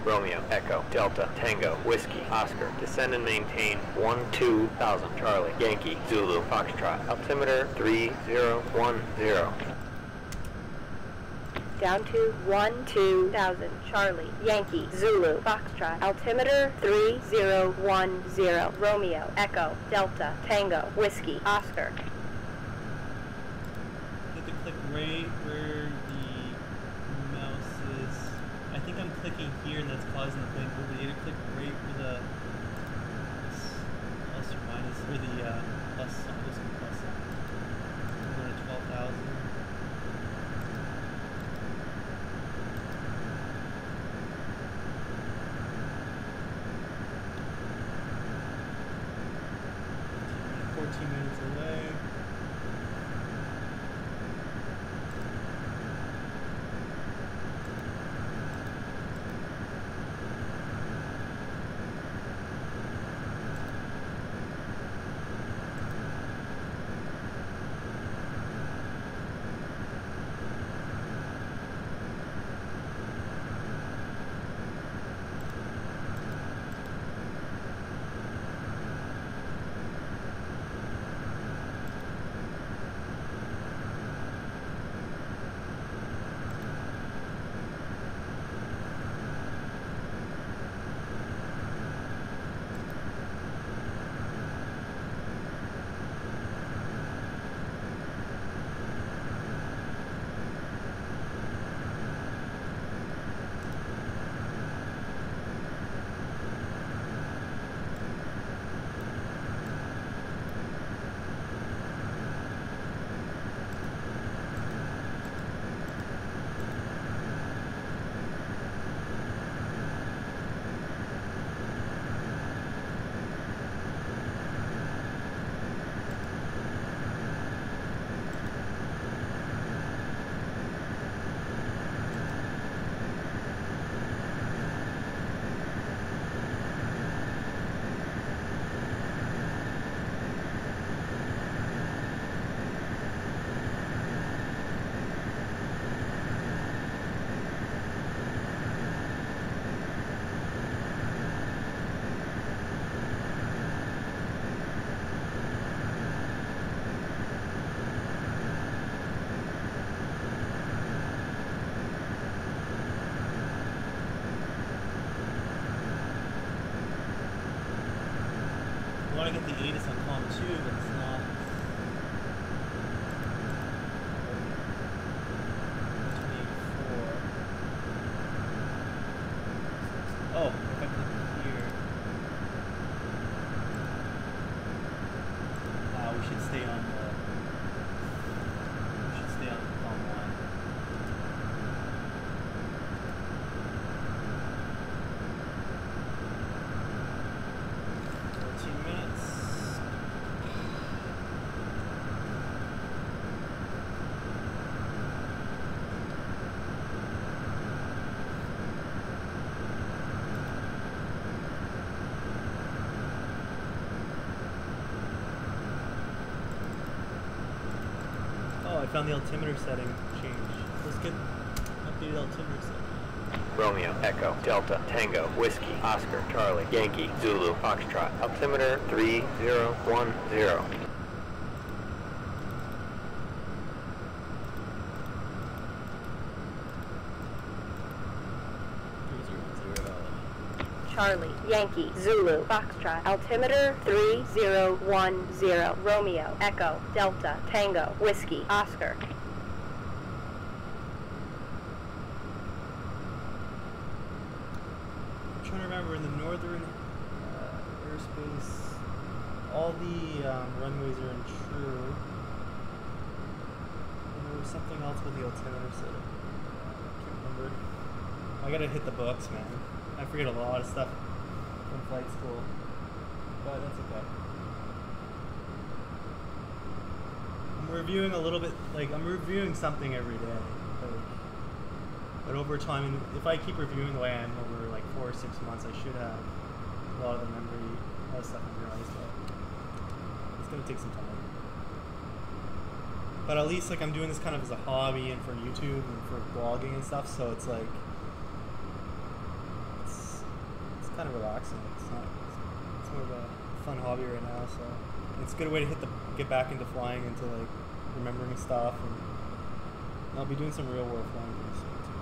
Romeo, Echo, Delta, Tango, Whiskey, Oscar. Descend and maintain 12,000. Charlie, Yankee, Zulu, Foxtrot. Altimeter 3010. Down to 12,000. Charlie, Yankee, Zulu, Foxtrot. Altimeter 3010. Romeo, Echo, Delta, Tango, Whiskey, Oscar. You have to click right where the mouse is. I think I'm clicking here and that's causing the blink, but you have to click right where the plus or minus, or the plus, I'm just going to plus it. We're going to 12,000. Minutes away. want to get the ATIS on column 2, but it's not. Oh, if I click here, we should stay on column 1. I found the altimeter setting change. Let's get updated altimeter setting. Romeo, Echo, Delta, Tango, Whiskey, Oscar, Charlie, Yankee, Zulu, Foxtrot. Altimeter 3010. Charlie, Yankee, Zulu, Foxtrot, altimeter 3010, Romeo, Echo, Delta, Tango, Whiskey, Oscar. I'm trying to remember, in the northern airspace, all the runways are in true. And there was something else with the altimeter setting. I can't remember. I gotta hit the books, man. I forget a lot of stuff from flight school, but that's okay. I'm reviewing a little bit, like, I'm reviewing something every day, like, but over time, if I keep reviewing the way I am over like 4 or 6 months, I should have a lot of the memory, a lot of stuff memorized, but it's gonna take some time. But at least, like, I'm doing this kind of as a hobby and for YouTube and for blogging and stuff, so it's like, kind of relaxing. It's more of a fun hobby right now, so it's a good way to get back into flying, into like remembering stuff, and I'll be doing some real world flying pretty soon too.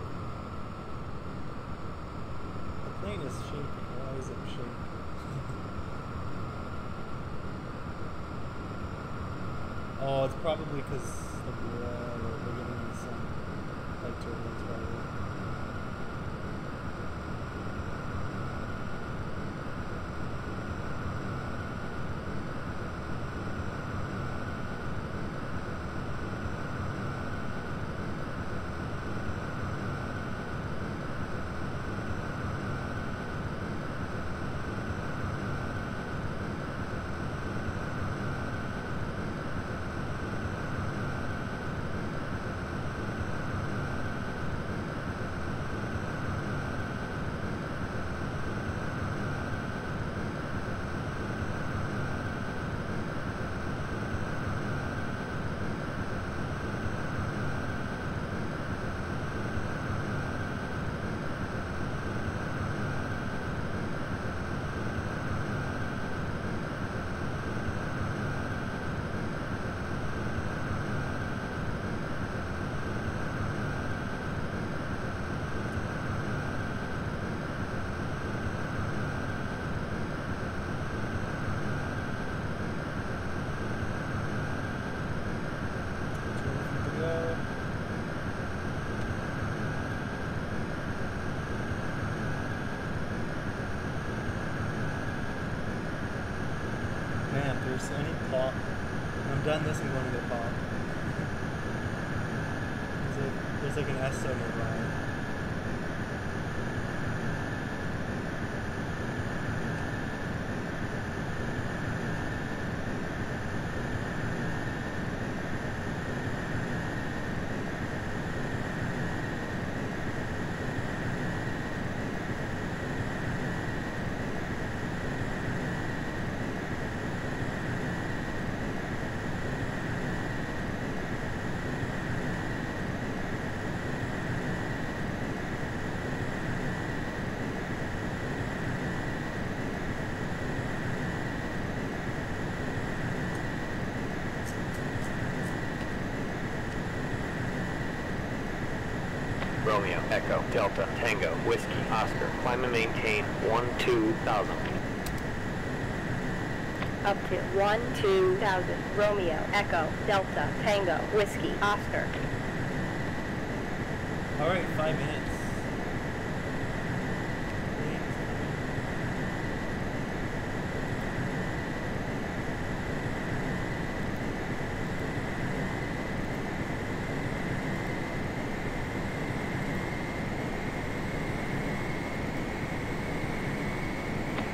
The plane is shaking. Why is it shaking? Oh, it's probably because we're getting some light turbulence probably. There's any pop. When I'm done this, I'm going to go pop. There's like an ESO nearby. Romeo, Echo, Delta, Tango, Whiskey, Oscar. Climb and maintain 12,000. Up to 12,000. Romeo, Echo, Delta, Tango, Whiskey, Oscar. Alright, 5 minutes.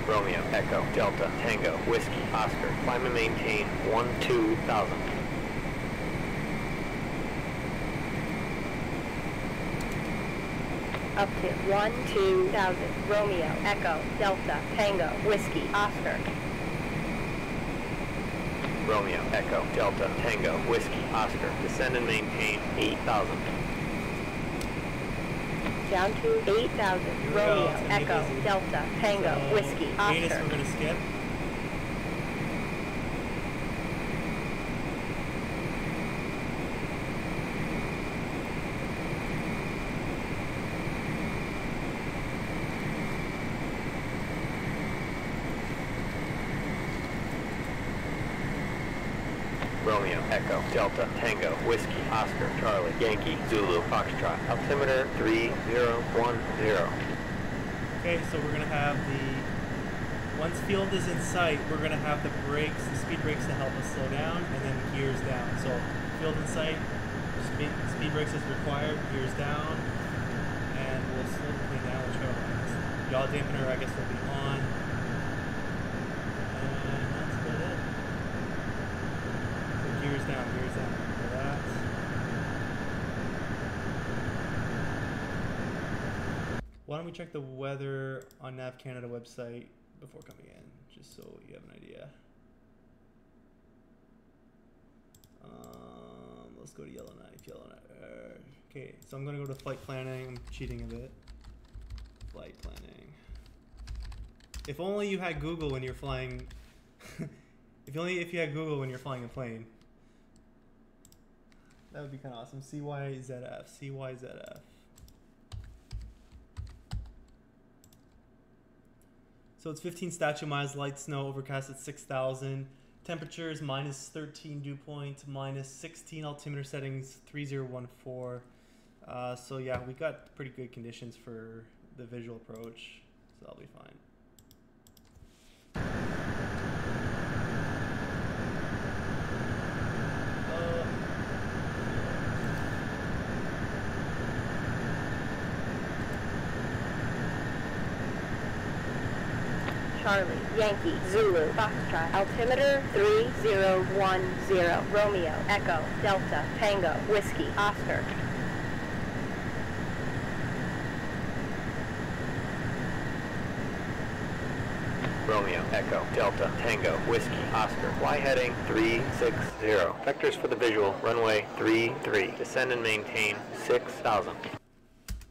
Romeo, Echo, Delta, Tango, Whiskey, Oscar. Climb and maintain 12,000. Up to 12,000. Romeo, Echo, Delta, Tango, Whiskey, Oscar. Romeo, Echo, Delta, Tango, Whiskey, Oscar. Descend and maintain 8,000. Down to 8,000. Romeo, Echo, Delta, Tango, So, Whiskey, Venus Oscar. we're gonna skip. Romeo, Echo, Delta, Tango, Whiskey, Oscar, Charlie, Yankee, Zulu, Foxtrot. Altimeter 3010. Okay, so we're gonna have once field is in sight, we're gonna have the brakes, the speed brakes to help us slow down, and then gears down. So field in sight, speed brakes is required, gears down, and we'll slow the plane down. We'll try to land this. Yaw dampener, I guess, will be on. And that's about it. So gears down for that. Why don't we check the weather on Nav Canada website before coming in, just so you have an idea. Let's go to Yellowknife. Okay, so I'm gonna go to flight planning. I'm cheating a bit. Flight planning. If only you had Google when you're flying. if you had Google when you're flying a plane. That would be kind of awesome. CYZF. So it's 15 statute miles, light snow, overcast at 6,000. Temperatures -13 dew point, -16 altimeter settings, 3014. So yeah, we got pretty good conditions for the visual approach, so that'll be fine. Charlie, Yankee, Zulu, Foxtrot, altimeter 3010. Romeo, Echo, Delta, Tango, Whiskey, Oscar. Romeo, Echo, Delta, Tango, Whiskey, Oscar. Fly heading 360. Vectors for the visual, runway 33. Descend and maintain 6,000.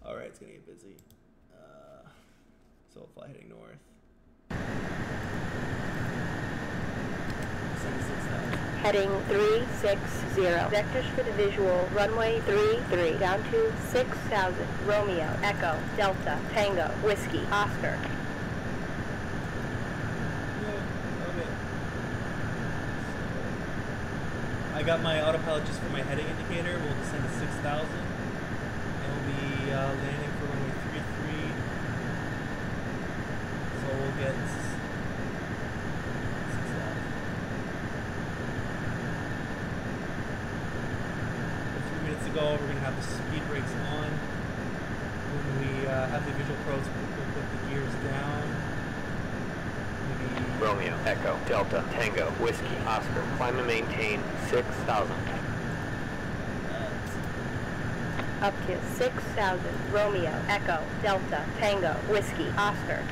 Alright, it's gonna get busy. So fly heading north. Heading 360. Vectors for the visual, runway 33. Down to 6,000. Romeo, Echo, Delta, Tango, Whiskey, Oscar. I got my autopilot just for my heading indicator. We'll descend to 6,000. And we'll be landing for runway 33. So we'll get 6,000. A few minutes ago, we're going to have the speed brakes on. When we have the visual approach, we'll put the gears down. Romeo, Echo, Delta, Tango, Whiskey, Oscar. Climb and maintain 6,000. Up to 6,000. Romeo, Echo, Delta, Tango, Whiskey, Oscar.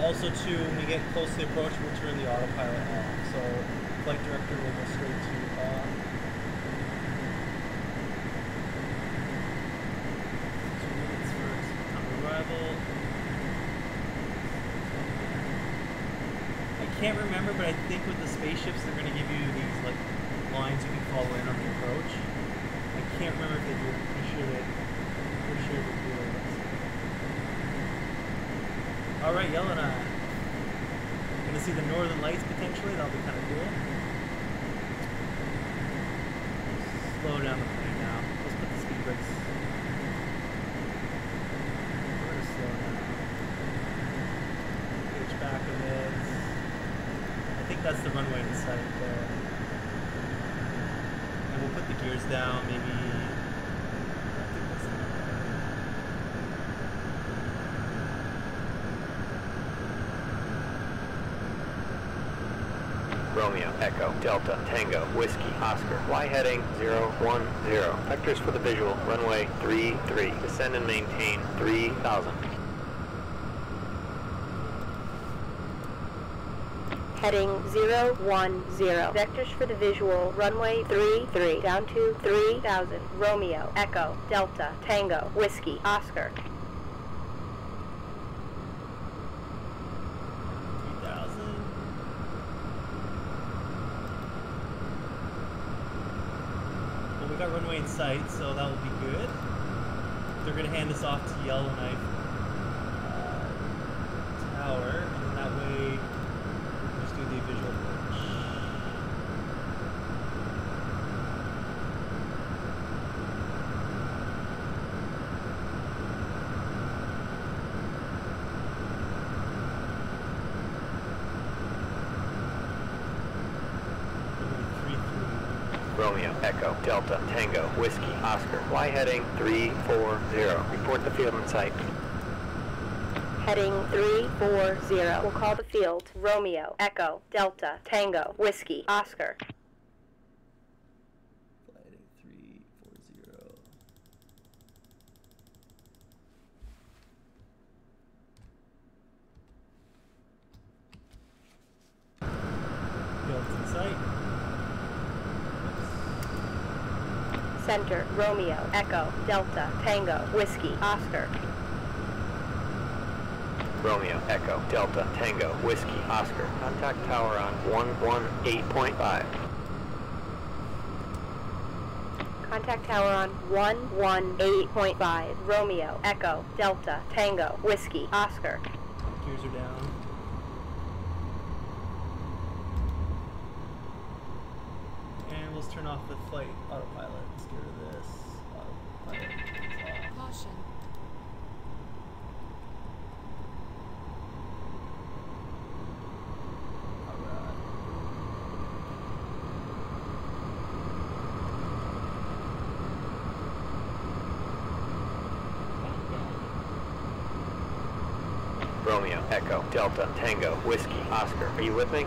Also, too, when we get close to the approach, we'll turn the autopilot off. So, flight director will go straight to off. 2 minutes for time of arrival. I can't remember, but I think with the spaceships, they're going to give you these like lines you can follow in on the approach. I can't remember if they do. I'm pretty sure they do. All right, Yellowknife. see the northern lights potentially. That'll be kind of cool. Slow down the plane now. Let's put the speed brakes. We're gonna slow down. Pitch back a bit. I think that's the runway in sight there. And we'll put the gears down, maybe. I think that's the runway. Romeo, Echo, Delta, Tango, Whiskey, Oscar. Fly heading 010. Vectors for the visual. Runway 33. Descend and maintain 3000. Heading 010. Vectors for the visual. Runway 33. Down to 3000. Romeo, Echo, Delta, Tango, Whiskey, Oscar. 3000. Well, we got runway in sight, so that will be good. They're going to hand us off to Yellowknife Tower, and then that way we can just do the visual approach. Romeo, Echo, Delta, Tango, Whiskey, Oscar. Fly heading 340. Report the field in sight. Heading 340. We'll call the field. Romeo, Echo, Delta, Tango, Whiskey, Oscar. Flight 340. Field's in sight. Center, Romeo, Echo, Delta, Tango, Whiskey, Oscar. Romeo, Echo, Delta, Tango, Whiskey, Oscar. Contact tower on 118.5. Contact tower on 118.5. Romeo, Echo, Delta, Tango, Whiskey, Oscar. Gears are down. And let's turn off the flight autopilot. Let's get rid of this. Autopilot is off. Caution. Romeo, Echo, Delta, Tango, Whiskey, Oscar. Are you with me?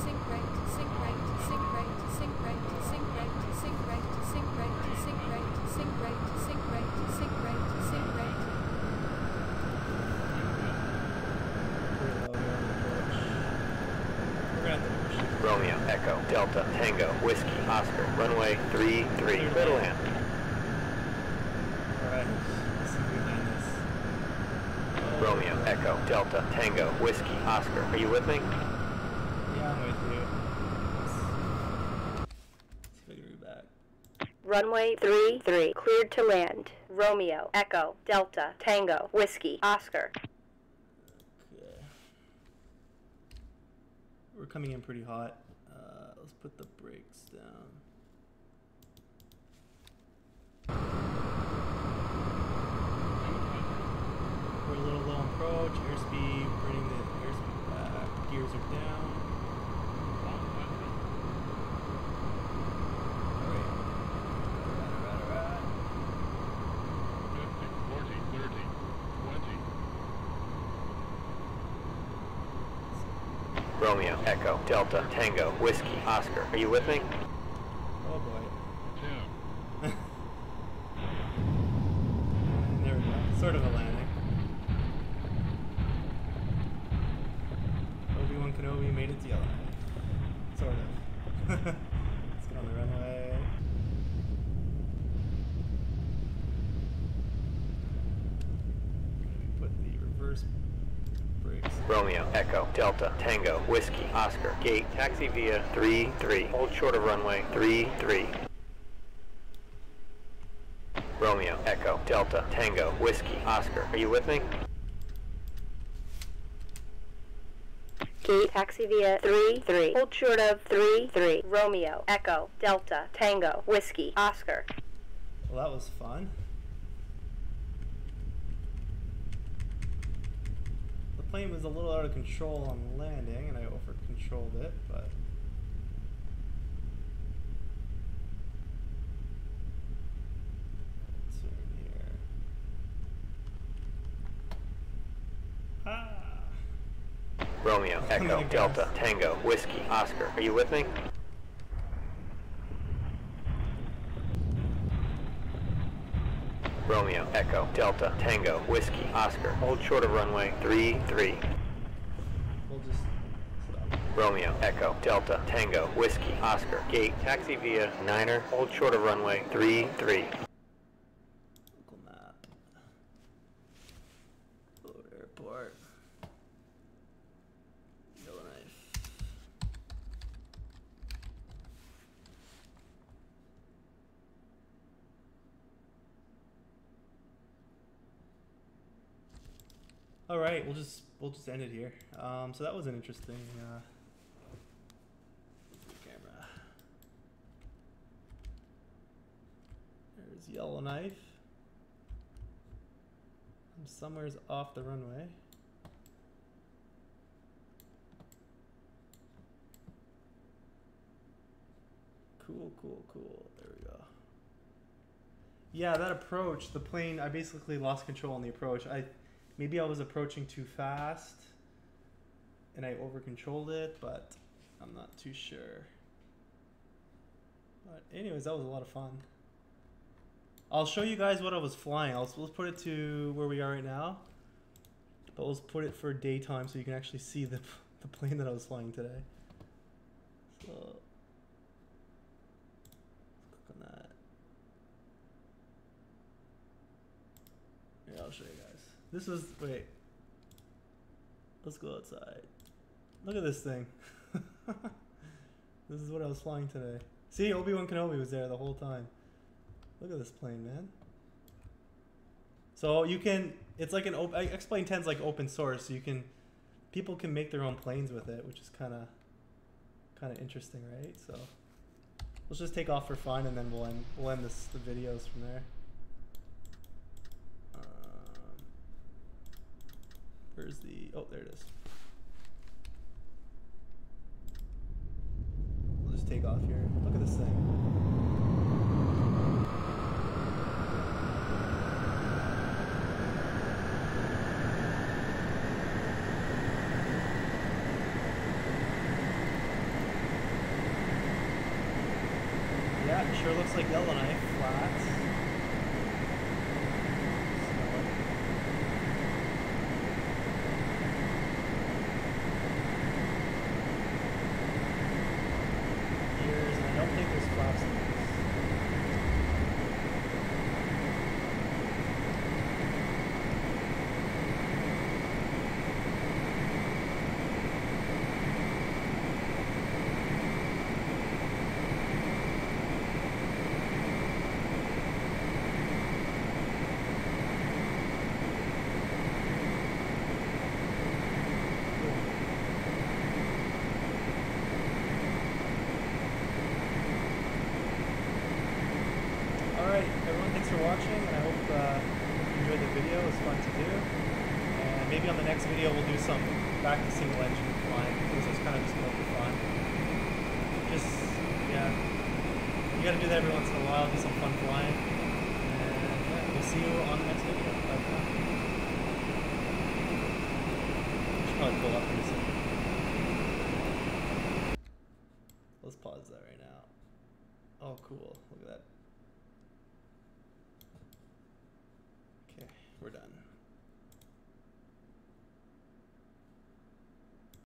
Sync rate, sync rate, sync rate, sync rate, sync rate, sync rate, sync rate, sync rate, sync rate, sync rate, sync rate, sync rate. Romeo, Echo, Delta, Tango, Whiskey, Oscar. Runway 33. Clear to land. Alright, let's see behind this. Romeo, Echo, Delta, Tango, Whiskey, Oscar. Are you with me? Yeah, I'm with you. Let's see if I can read back. Runway 33. Cleared to land. Romeo, Echo, Delta, Tango, Whiskey, Oscar. Okay. We're coming in pretty hot. Let's put the brakes down. We're a little low on approach, airspeed, bringing the airspeed back, gears are down. Alright. Romeo, Echo, Delta, Tango, Whiskey, Oscar. Are you with me? Oh boy. And there we go. Sort of a landing. Obi-Wan Kenobi made it to Yellowknife. Sort of. Let's get on the runway. Put the reverse brakes. Romeo, Echo, Delta, Tango, Whiskey, Oscar. Gate, taxi via 33. Hold short of runway 33. Romeo, Echo, Delta, Tango, Whiskey, Oscar. Are you with me? Gate taxi via 33. Hold short of 33. Romeo, Echo, Delta, Tango, Whiskey, Oscar. Well, that was fun. The plane was a little out of control on landing, and I over-controlled it, but... Let's zoom here. Ah! Romeo, Echo, Delta, Tango, Whiskey, Oscar. Are you with me? Romeo, Echo, Delta, Tango, Whiskey, Oscar. Hold short of runway 33. We'll just stop. Romeo, Echo, Delta, Tango, Whiskey, Oscar. Gate, taxi via Niner. Hold short of runway 33. Local map. Foward Airport. Yellowknife. All right, we'll just end it here. So that was an interesting camera. There's Yellowknife. I'm somewhere's off the runway. Cool, cool, cool. There we go. Yeah, that approach, the plane, I basically lost control on the approach. Maybe I was approaching too fast and I over-controlled it, but I'm not too sure. But anyways, that was a lot of fun. I'll show you guys what I was flying. Let's put it to where we are right now. But let's put it for daytime so you can actually see the plane that I was flying today. So, let's click on that. Here, I'll show you guys. This was, wait, let's go outside. Look at this thing. This is what I was flying today. See, Obi-Wan Kenobi was there the whole time. Look at this plane, man. So you can, it's like an, XPlane 10 is like open source, so you can, people can make their own planes with it, which is kind of interesting, right? So let's just take off for fun, and then we'll end the videos from there. Where's the, oh, there it is. We'll just take off here. Look at this thing. Yeah, it sure looks like Yellowknife, flats. Watching, and I hope you enjoyed the video. It was fun to do, and maybe on the next video we'll do some back to single engine flying, because it's kind of just more for fun. Just, yeah, you gotta do that every once in a while, do some fun flying, and yeah, we'll see you on the next video. Bye for now. Should probably pull up pretty soon. Let's pause that right now. Oh cool, look at that.